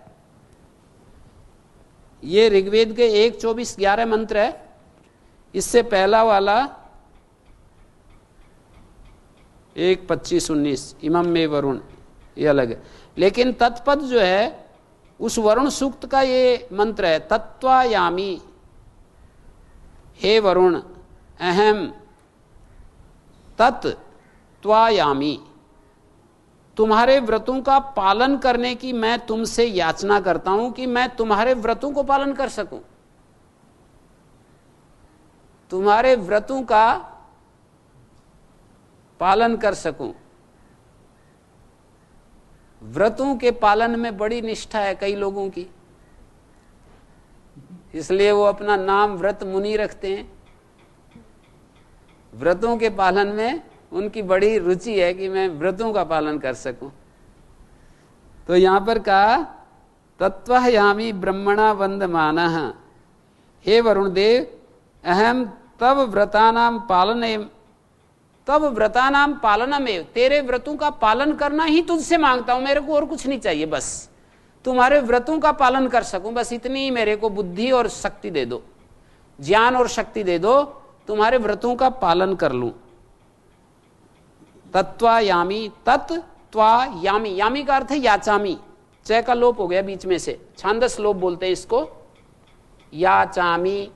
ये ऋग्वेद के 1:24-11 मंत्र है। इससे पहला वाला 1:25-19 इमम में वरुण, ये अलग है। लेकिन तत्पद जो है उस वरुण सूक्त का ये मंत्र है, तत्वायामी, हे वरुण, अहम तत्त्वायामी, तुम्हारे व्रतों का पालन करने की मैं तुमसे याचना करता हूं कि मैं तुम्हारे व्रतों को पालन कर सकूं, तुम्हारे व्रतों का पालन कर सकूं। व्रतों के पालन में बड़ी निष्ठा है कई लोगों की, इसलिए वो अपना नाम व्रत मुनि रखते हैं। व्रतों के पालन में उनकी बड़ी रुचि है कि मैं व्रतों का पालन कर सकूं। तो यहां पर कहा तत्वयामी ब्रह्मणा वंदमानः, हे वरुण देव, अहम तव व्रतानाम पालनमेव, तेरे व्रतों का पालन करना ही तुझसे मांगता हूं, मेरे को और कुछ नहीं चाहिए, बस तुम्हारे व्रतों का पालन कर सकूं, बस इतनी ही मेरे को बुद्धि और शक्ति दे दो, ज्ञान और शक्ति दे दो, तुम्हारे व्रतों का पालन कर लूं। तत्वायामी, तत्त्वायामी, यामी का अर्थ है याचामी, च का लोप हो गया बीच में से, छांदस लोप बोलते हैं इसको, याचामी,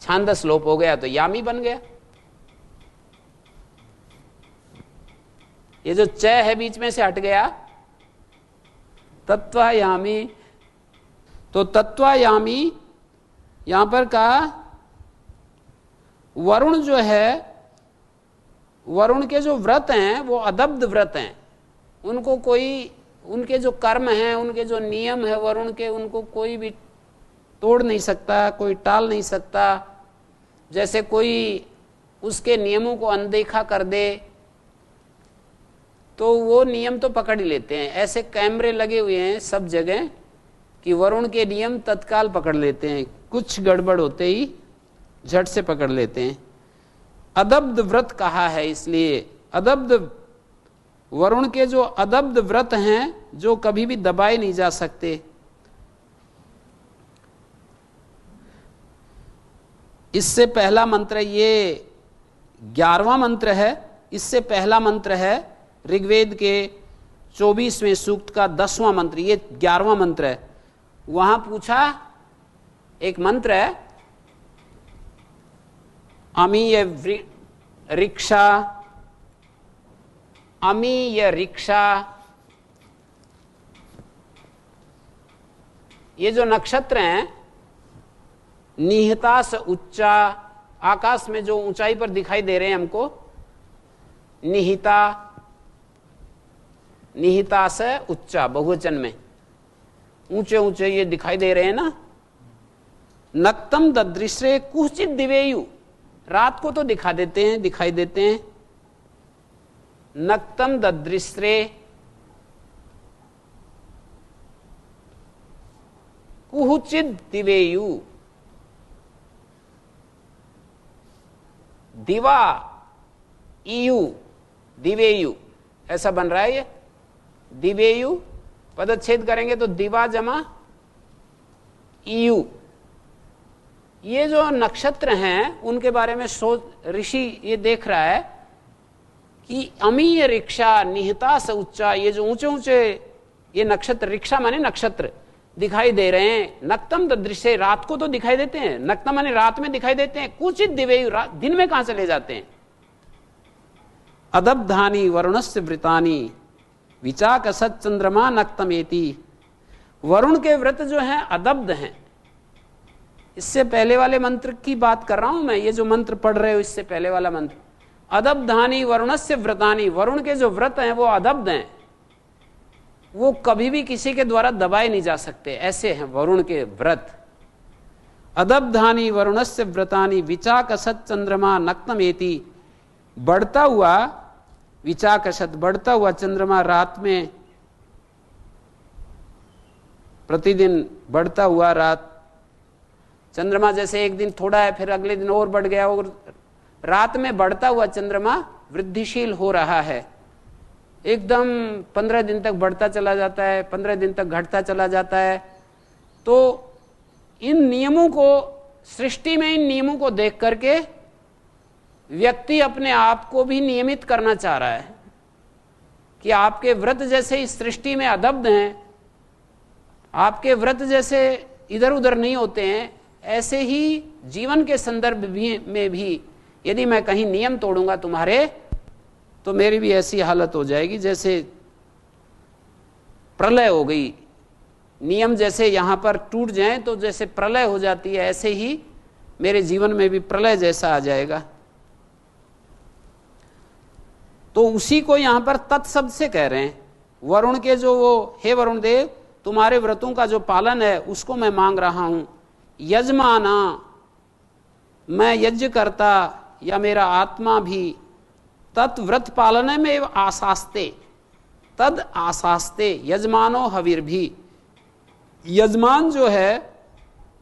छांदस लोप हो गया तो यामी बन गया। ये जो च है बीच में से हट गया, तत्वायामी। तो तत्वायामी यहां पर कहा वरुण जो है, वरुण के जो व्रत हैं वो अदब्ध व्रत हैं, उनको कोई, उनके जो कर्म हैं, उनके जो नियम है वरुण के, उनको कोई भी तोड़ नहीं सकता, कोई टाल नहीं सकता। जैसे कोई उसके नियमों को अनदेखा कर दे तो वो नियम तो पकड़ ही लेते हैं। ऐसे कैमरे लगे हुए हैं सब जगह कि वरुण के नियम तत्काल पकड़ लेते हैं, कुछ गड़बड़ होते ही झट से पकड़ लेते हैं। अदब्ध व्रत कहा है, इसलिए अदब्ध, वरुण के जो अदब्ध व्रत हैं जो कभी भी दबाए नहीं जा सकते। इससे पहला मंत्र, ये 11वां मंत्र है, इससे पहला मंत्र है ऋग्वेद के 24वें सूक्त का 10वां मंत्र, ये 11वां मंत्र है। वहां पूछा, एक मंत्र है, अमीय रिक्षा, अमीय रिक्षा, ये जो नक्षत्र हैं, निहिता से उच्चा, आकाश में जो ऊंचाई पर दिखाई दे रहे हैं हमको, निहिता, निहिता से उच्चा, बहुवचन में ऊंचे ऊंचे ये दिखाई दे रहे हैं ना। नक्तम ददृश्रे कुचित दिवेयु, रात को तो दिखाई देते हैं। नक्तम ददृश्रे कुचित दिवेयु, दिवा इयु, दिवेयु ऐसा बन रहा है ये। दिवेयु पदच्छेद करेंगे तो दिवा जमा इयु। ये जो नक्षत्र हैं उनके बारे में सोच ऋषि ये देख रहा है कि अमीय रिक्षा, निहिता से उच्चा, ये जो ऊंचे ऊंचे ये नक्षत्र, रिक्षा माने नक्षत्र दिखाई दे रहे हैं। नक्तम ददृश्य, रात को तो दिखाई देते हैं, नक्तम माने रात में दिखाई देते हैं, कुचित दिवेयु, दिन में कहां चले जाते हैं। अदब्धानी वरुणस्य वृतानी विचाकसत चंद्रमा नक्तमेति, वरुण के व्रत जो हैं अदब्ध हैं। इससे पहले वाले मंत्र की बात कर रहा हूं मैं, ये जो मंत्र पढ़ रहे हो इससे पहले वाला मंत्र, अदब्धानी वरुणस्य व्रतानी, वरुण के जो व्रत हैं वो अदब्ध हैं, वो कभी भी किसी के द्वारा दबाए नहीं जा सकते, ऐसे हैं वरुण के व्रत। अदब्धानी वरुणस्य व्रतानी विचाकसत चंद्रमा नक्तमेति, बढ़ता हुआ विचाकसत, बढ़ता हुआ चंद्रमा, रात में प्रतिदिन बढ़ता हुआ रात चंद्रमा, जैसे एक दिन थोड़ा है फिर अगले दिन और बढ़ गया, और रात में बढ़ता हुआ चंद्रमा वृद्धिशील हो रहा है, एकदम 15 दिन तक बढ़ता चला जाता है, 15 दिन तक घटता चला जाता है। तो इन नियमों को, सृष्टि में इन नियमों को देख करके व्यक्ति अपने आप को भी नियमित करना चाह रहा है कि आपके व्रत जैसे इस सृष्टि में अदब्ध हैं, आपके व्रत जैसे इधर उधर नहीं होते हैं, ऐसे ही जीवन के संदर्भ में भी यदि मैं कहीं नियम तोड़ूंगा तुम्हारे, तो मेरी भी ऐसी हालत हो जाएगी जैसे प्रलय हो गई। नियम जैसे यहां पर टूट जाएं तो जैसे प्रलय हो जाती है, ऐसे ही मेरे जीवन में भी प्रलय जैसा आ जाएगा। तो उसी को यहां पर तत्शब्द से कह रहे हैं। वरुण के जो वो, हे वरुण देव, तुम्हारे व्रतों का जो पालन है उसको मैं मांग रहा हूं। यजमाना, मैं यज्ञ करता या मेरा आत्मा भी, तत्व्रत पालन में आसास्ते, तद आसास्ते, यजमानो हवीर भी, यजमान जो है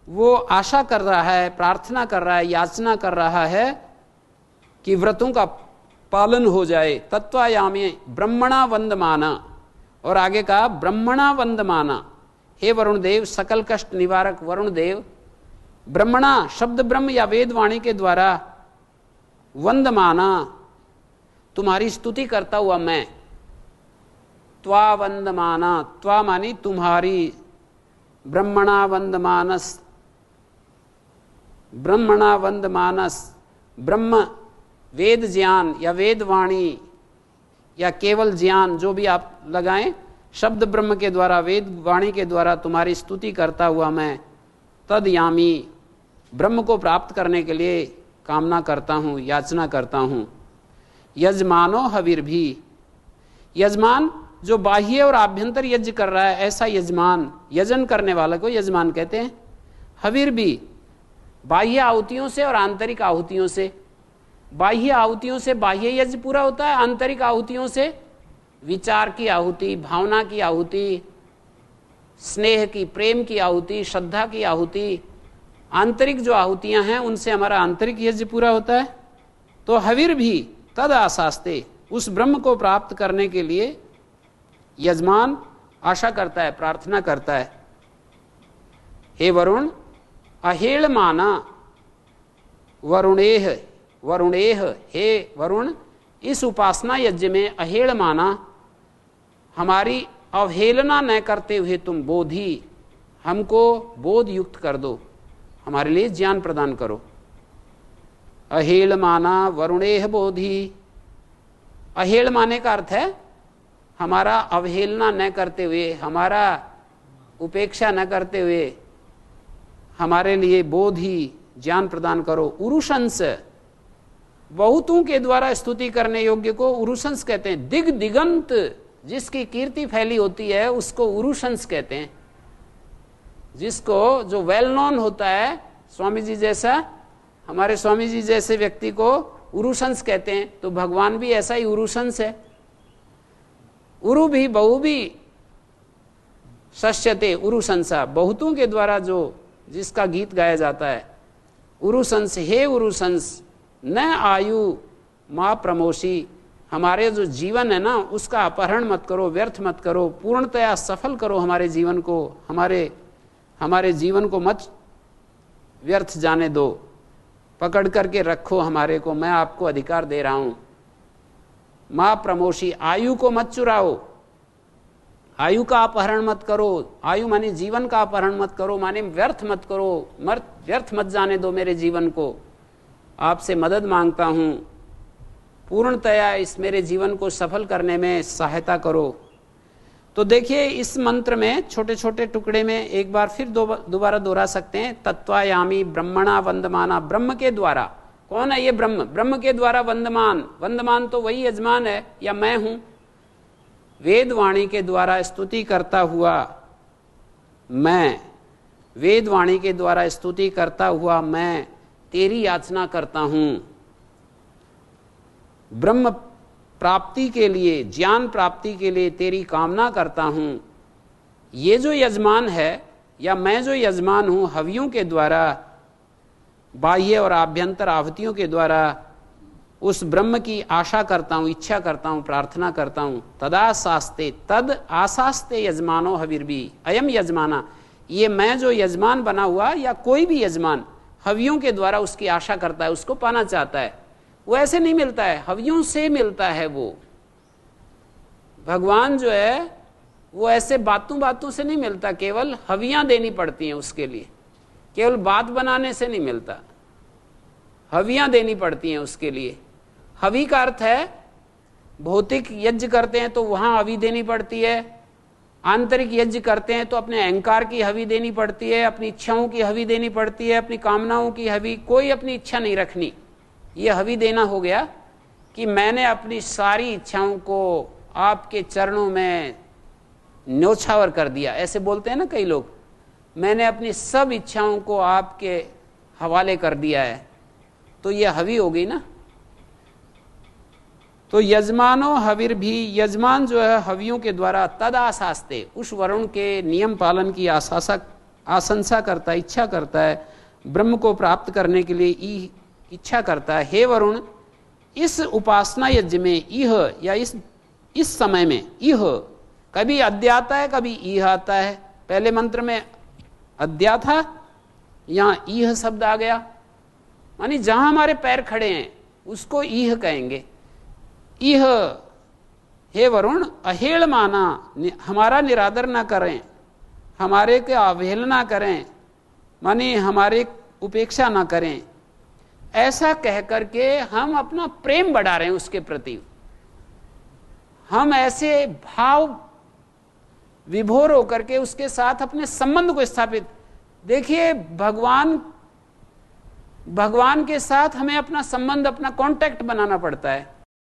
वो आशा कर रहा है, प्रार्थना कर रहा है, याचना कर रहा है कि व्रतों का पालन हो जाए। तत्वायामे ब्रह्मणा वंदमाना, और आगे कहा ब्रह्मणा वंदमाना, हे वरुण देव, सकल कष्ट निवारक वरुण देव, ब्रह्मणा शब्द ब्रह्म या वेदवाणी के द्वारा, वंदमाना तुम्हारी स्तुति करता हुआ मैं, त्वा वंदमाना, त्वा मानी तुम्हारी, ब्रह्मणा वंदमानस, ब्रह्मणा वंदमानस, ब्रह्म वेद ज्ञान या वेदवाणी या केवल ज्ञान जो भी आप लगाएं, शब्द ब्रह्म के द्वारा, वेद वाणी के द्वारा तुम्हारी स्तुति करता हुआ मैं, तद यामी, ब्रह्म को प्राप्त करने के लिए कामना करता हूं, याचना करता हूं। यजमानो हवीर भी, यजमान जो बाह्य और आभ्यंतर यज्ञ कर रहा है, ऐसा यजमान, यजन करने वाले को यजमान कहते हैं। हवीर भी, बाह्य आहुतियों से और आंतरिक आहुतियों से, बाह्य आहुतियों से बाह्य यज्ञ पूरा होता है, आंतरिक आहुतियों से विचार की आहुति, भावना की आहुति, स्नेह की, प्रेम की आहुति, श्रद्धा की आहुति, आंतरिक जो आहुतियां हैं उनसे हमारा आंतरिक यज्ञ पूरा होता है। तो हवीर भी तद आसास्ते, उस ब्रह्म को प्राप्त करने के लिए यजमान आशा करता है, प्रार्थना करता है। हे वरुण, अहेळ माना वरुणेह, वरुणेह, हे वरुण, इस उपासना यज्ञ में अहेळ माना, हमारी अवहेलना न करते हुए तुम बोधि, हमको बोध युक्त कर दो, हमारे लिए ज्ञान प्रदान करो। अहेल माना वरुणेह बोधि, अहेल माने का अर्थ है हमारा अवहेलना न करते हुए, हमारा उपेक्षा न करते हुए हमारे लिए बोधि ज्ञान प्रदान करो। उरुशंस, बहुतों के द्वारा स्तुति करने योग्य को उरुशंस कहते हैं। दिग दिगंत जिसकी कीर्ति फैली होती है उसको उरुशंस कहते हैं। जिसको, जो वेल नोन होता है, स्वामी जी जैसा, हमारे स्वामी जी जैसे व्यक्ति को उरुशंस कहते हैं। तो भगवान भी ऐसा ही उरुशंस है। उरु भी बहु भी शस्यते उरुशंसा, बहुतों के द्वारा जो जिसका गीत गाया जाता है। उरुशंस, हे उरुशंस, न आयु माँ प्रमोशी, हमारे जो जीवन है ना उसका अपहरण मत करो, व्यर्थ मत करो, पूर्णतया सफल करो हमारे जीवन को, हमारे जीवन को मत व्यर्थ जाने दो, पकड़ करके रखो हमारे को, मैं आपको अधिकार दे रहा हूं। माँ प्रमोशी, आयु को मत चुराओ, आयु का अपहरण मत करो। आयु माने जीवन का अपहरण मत करो, माने व्यर्थ मत करो, व्यर्थ मत जाने दो मेरे जीवन को। आपसे मदद मांगता हूं, पूर्णतया इस मेरे जीवन को सफल करने में सहायता करो। तो देखिए इस मंत्र में छोटे छोटे टुकड़े में एक बार फिर दोबारा दोहरा सकते हैं। तत्वायामी ब्रह्मणा वंदमाना, ब्रह्म के द्वारा, कौन है ये ब्रह्म? ब्रह्म के द्वारा वंदमान, वंदमान तो वही यजमान है या मैं हूं। वेदवाणी के द्वारा स्तुति करता हुआ मैं, वेदवाणी के द्वारा स्तुति करता हुआ मैं तेरी याचना करता हूं। ब्रह्म प्राप्ति के लिए, ज्ञान प्राप्ति के लिए तेरी कामना करता हूं। ये जो यजमान है या मैं जो यजमान हूं, हवियों के द्वारा, बाह्य और आभ्यंतर आहुतियों के द्वारा उस ब्रह्म की आशा करता हूं, इच्छा करता हूं, प्रार्थना करता हूं। तदाशास्ते, तद आशास्ते यजमानो हविर्भी, अयम यजमाना, ये मैं जो यजमान बना हुआ या कोई भी यजमान हवियों के द्वारा उसकी आशा करता है, उसको पाना चाहता है। वो ऐसे नहीं मिलता है, हवियों से मिलता है। वो भगवान जो है वो ऐसे बातों बातों से नहीं मिलता, केवल हवियां देनी पड़ती हैं उसके लिए, केवल बात बनाने से नहीं मिलता, हवियां देनी पड़ती हैं उसके लिए। हवि का अर्थ है भौतिक यज्ञ करते हैं तो वहां हवि देनी पड़ती है, आंतरिक यज्ञ करते हैं तो अपने अहंकार की हवि देनी पड़ती है, अपनी इच्छाओं की हवि देनी पड़ती है, अपनी कामनाओं की हवि, कोई अपनी इच्छा नहीं रखनी। ये हवि देना हो गया कि मैंने अपनी सारी इच्छाओं को आपके चरणों में न्योछावर कर दिया, ऐसे बोलते हैं ना कई लोग, मैंने अपनी सब इच्छाओं को आपके हवाले कर दिया है, तो ये हवि हो गई ना। तो यजमानो हविर भी, यजमान जो है हवियों के द्वारा तद आशास्ते, उस वरुण के नियम पालन की आशंसा करता है, इच्छा करता है, ब्रह्म को प्राप्त करने के लिए इच्छा करता है। हे वरुण, इस उपासना यज्ञ में इह या इस समय में, इह कभी अद्य आता है, कभी इह आता है। पहले मंत्र में अद्या था, यहां इह शब्द आ गया, मानी जहां हमारे पैर खड़े हैं उसको इह कहेंगे। इह, हे वरुण, अहेल माना, हमारा निरादर ना करें, हमारे के अवहेलना करें, माने हमारे उपेक्षा ना करें। ऐसा कह करके हम अपना प्रेम बढ़ा रहे हैं उसके प्रति, हम ऐसे भाव विभोर होकर के उसके साथ अपने संबंध को स्थापित। देखिए भगवान के साथ हमें अपना संबंध, अपना कांटेक्ट बनाना पड़ता है।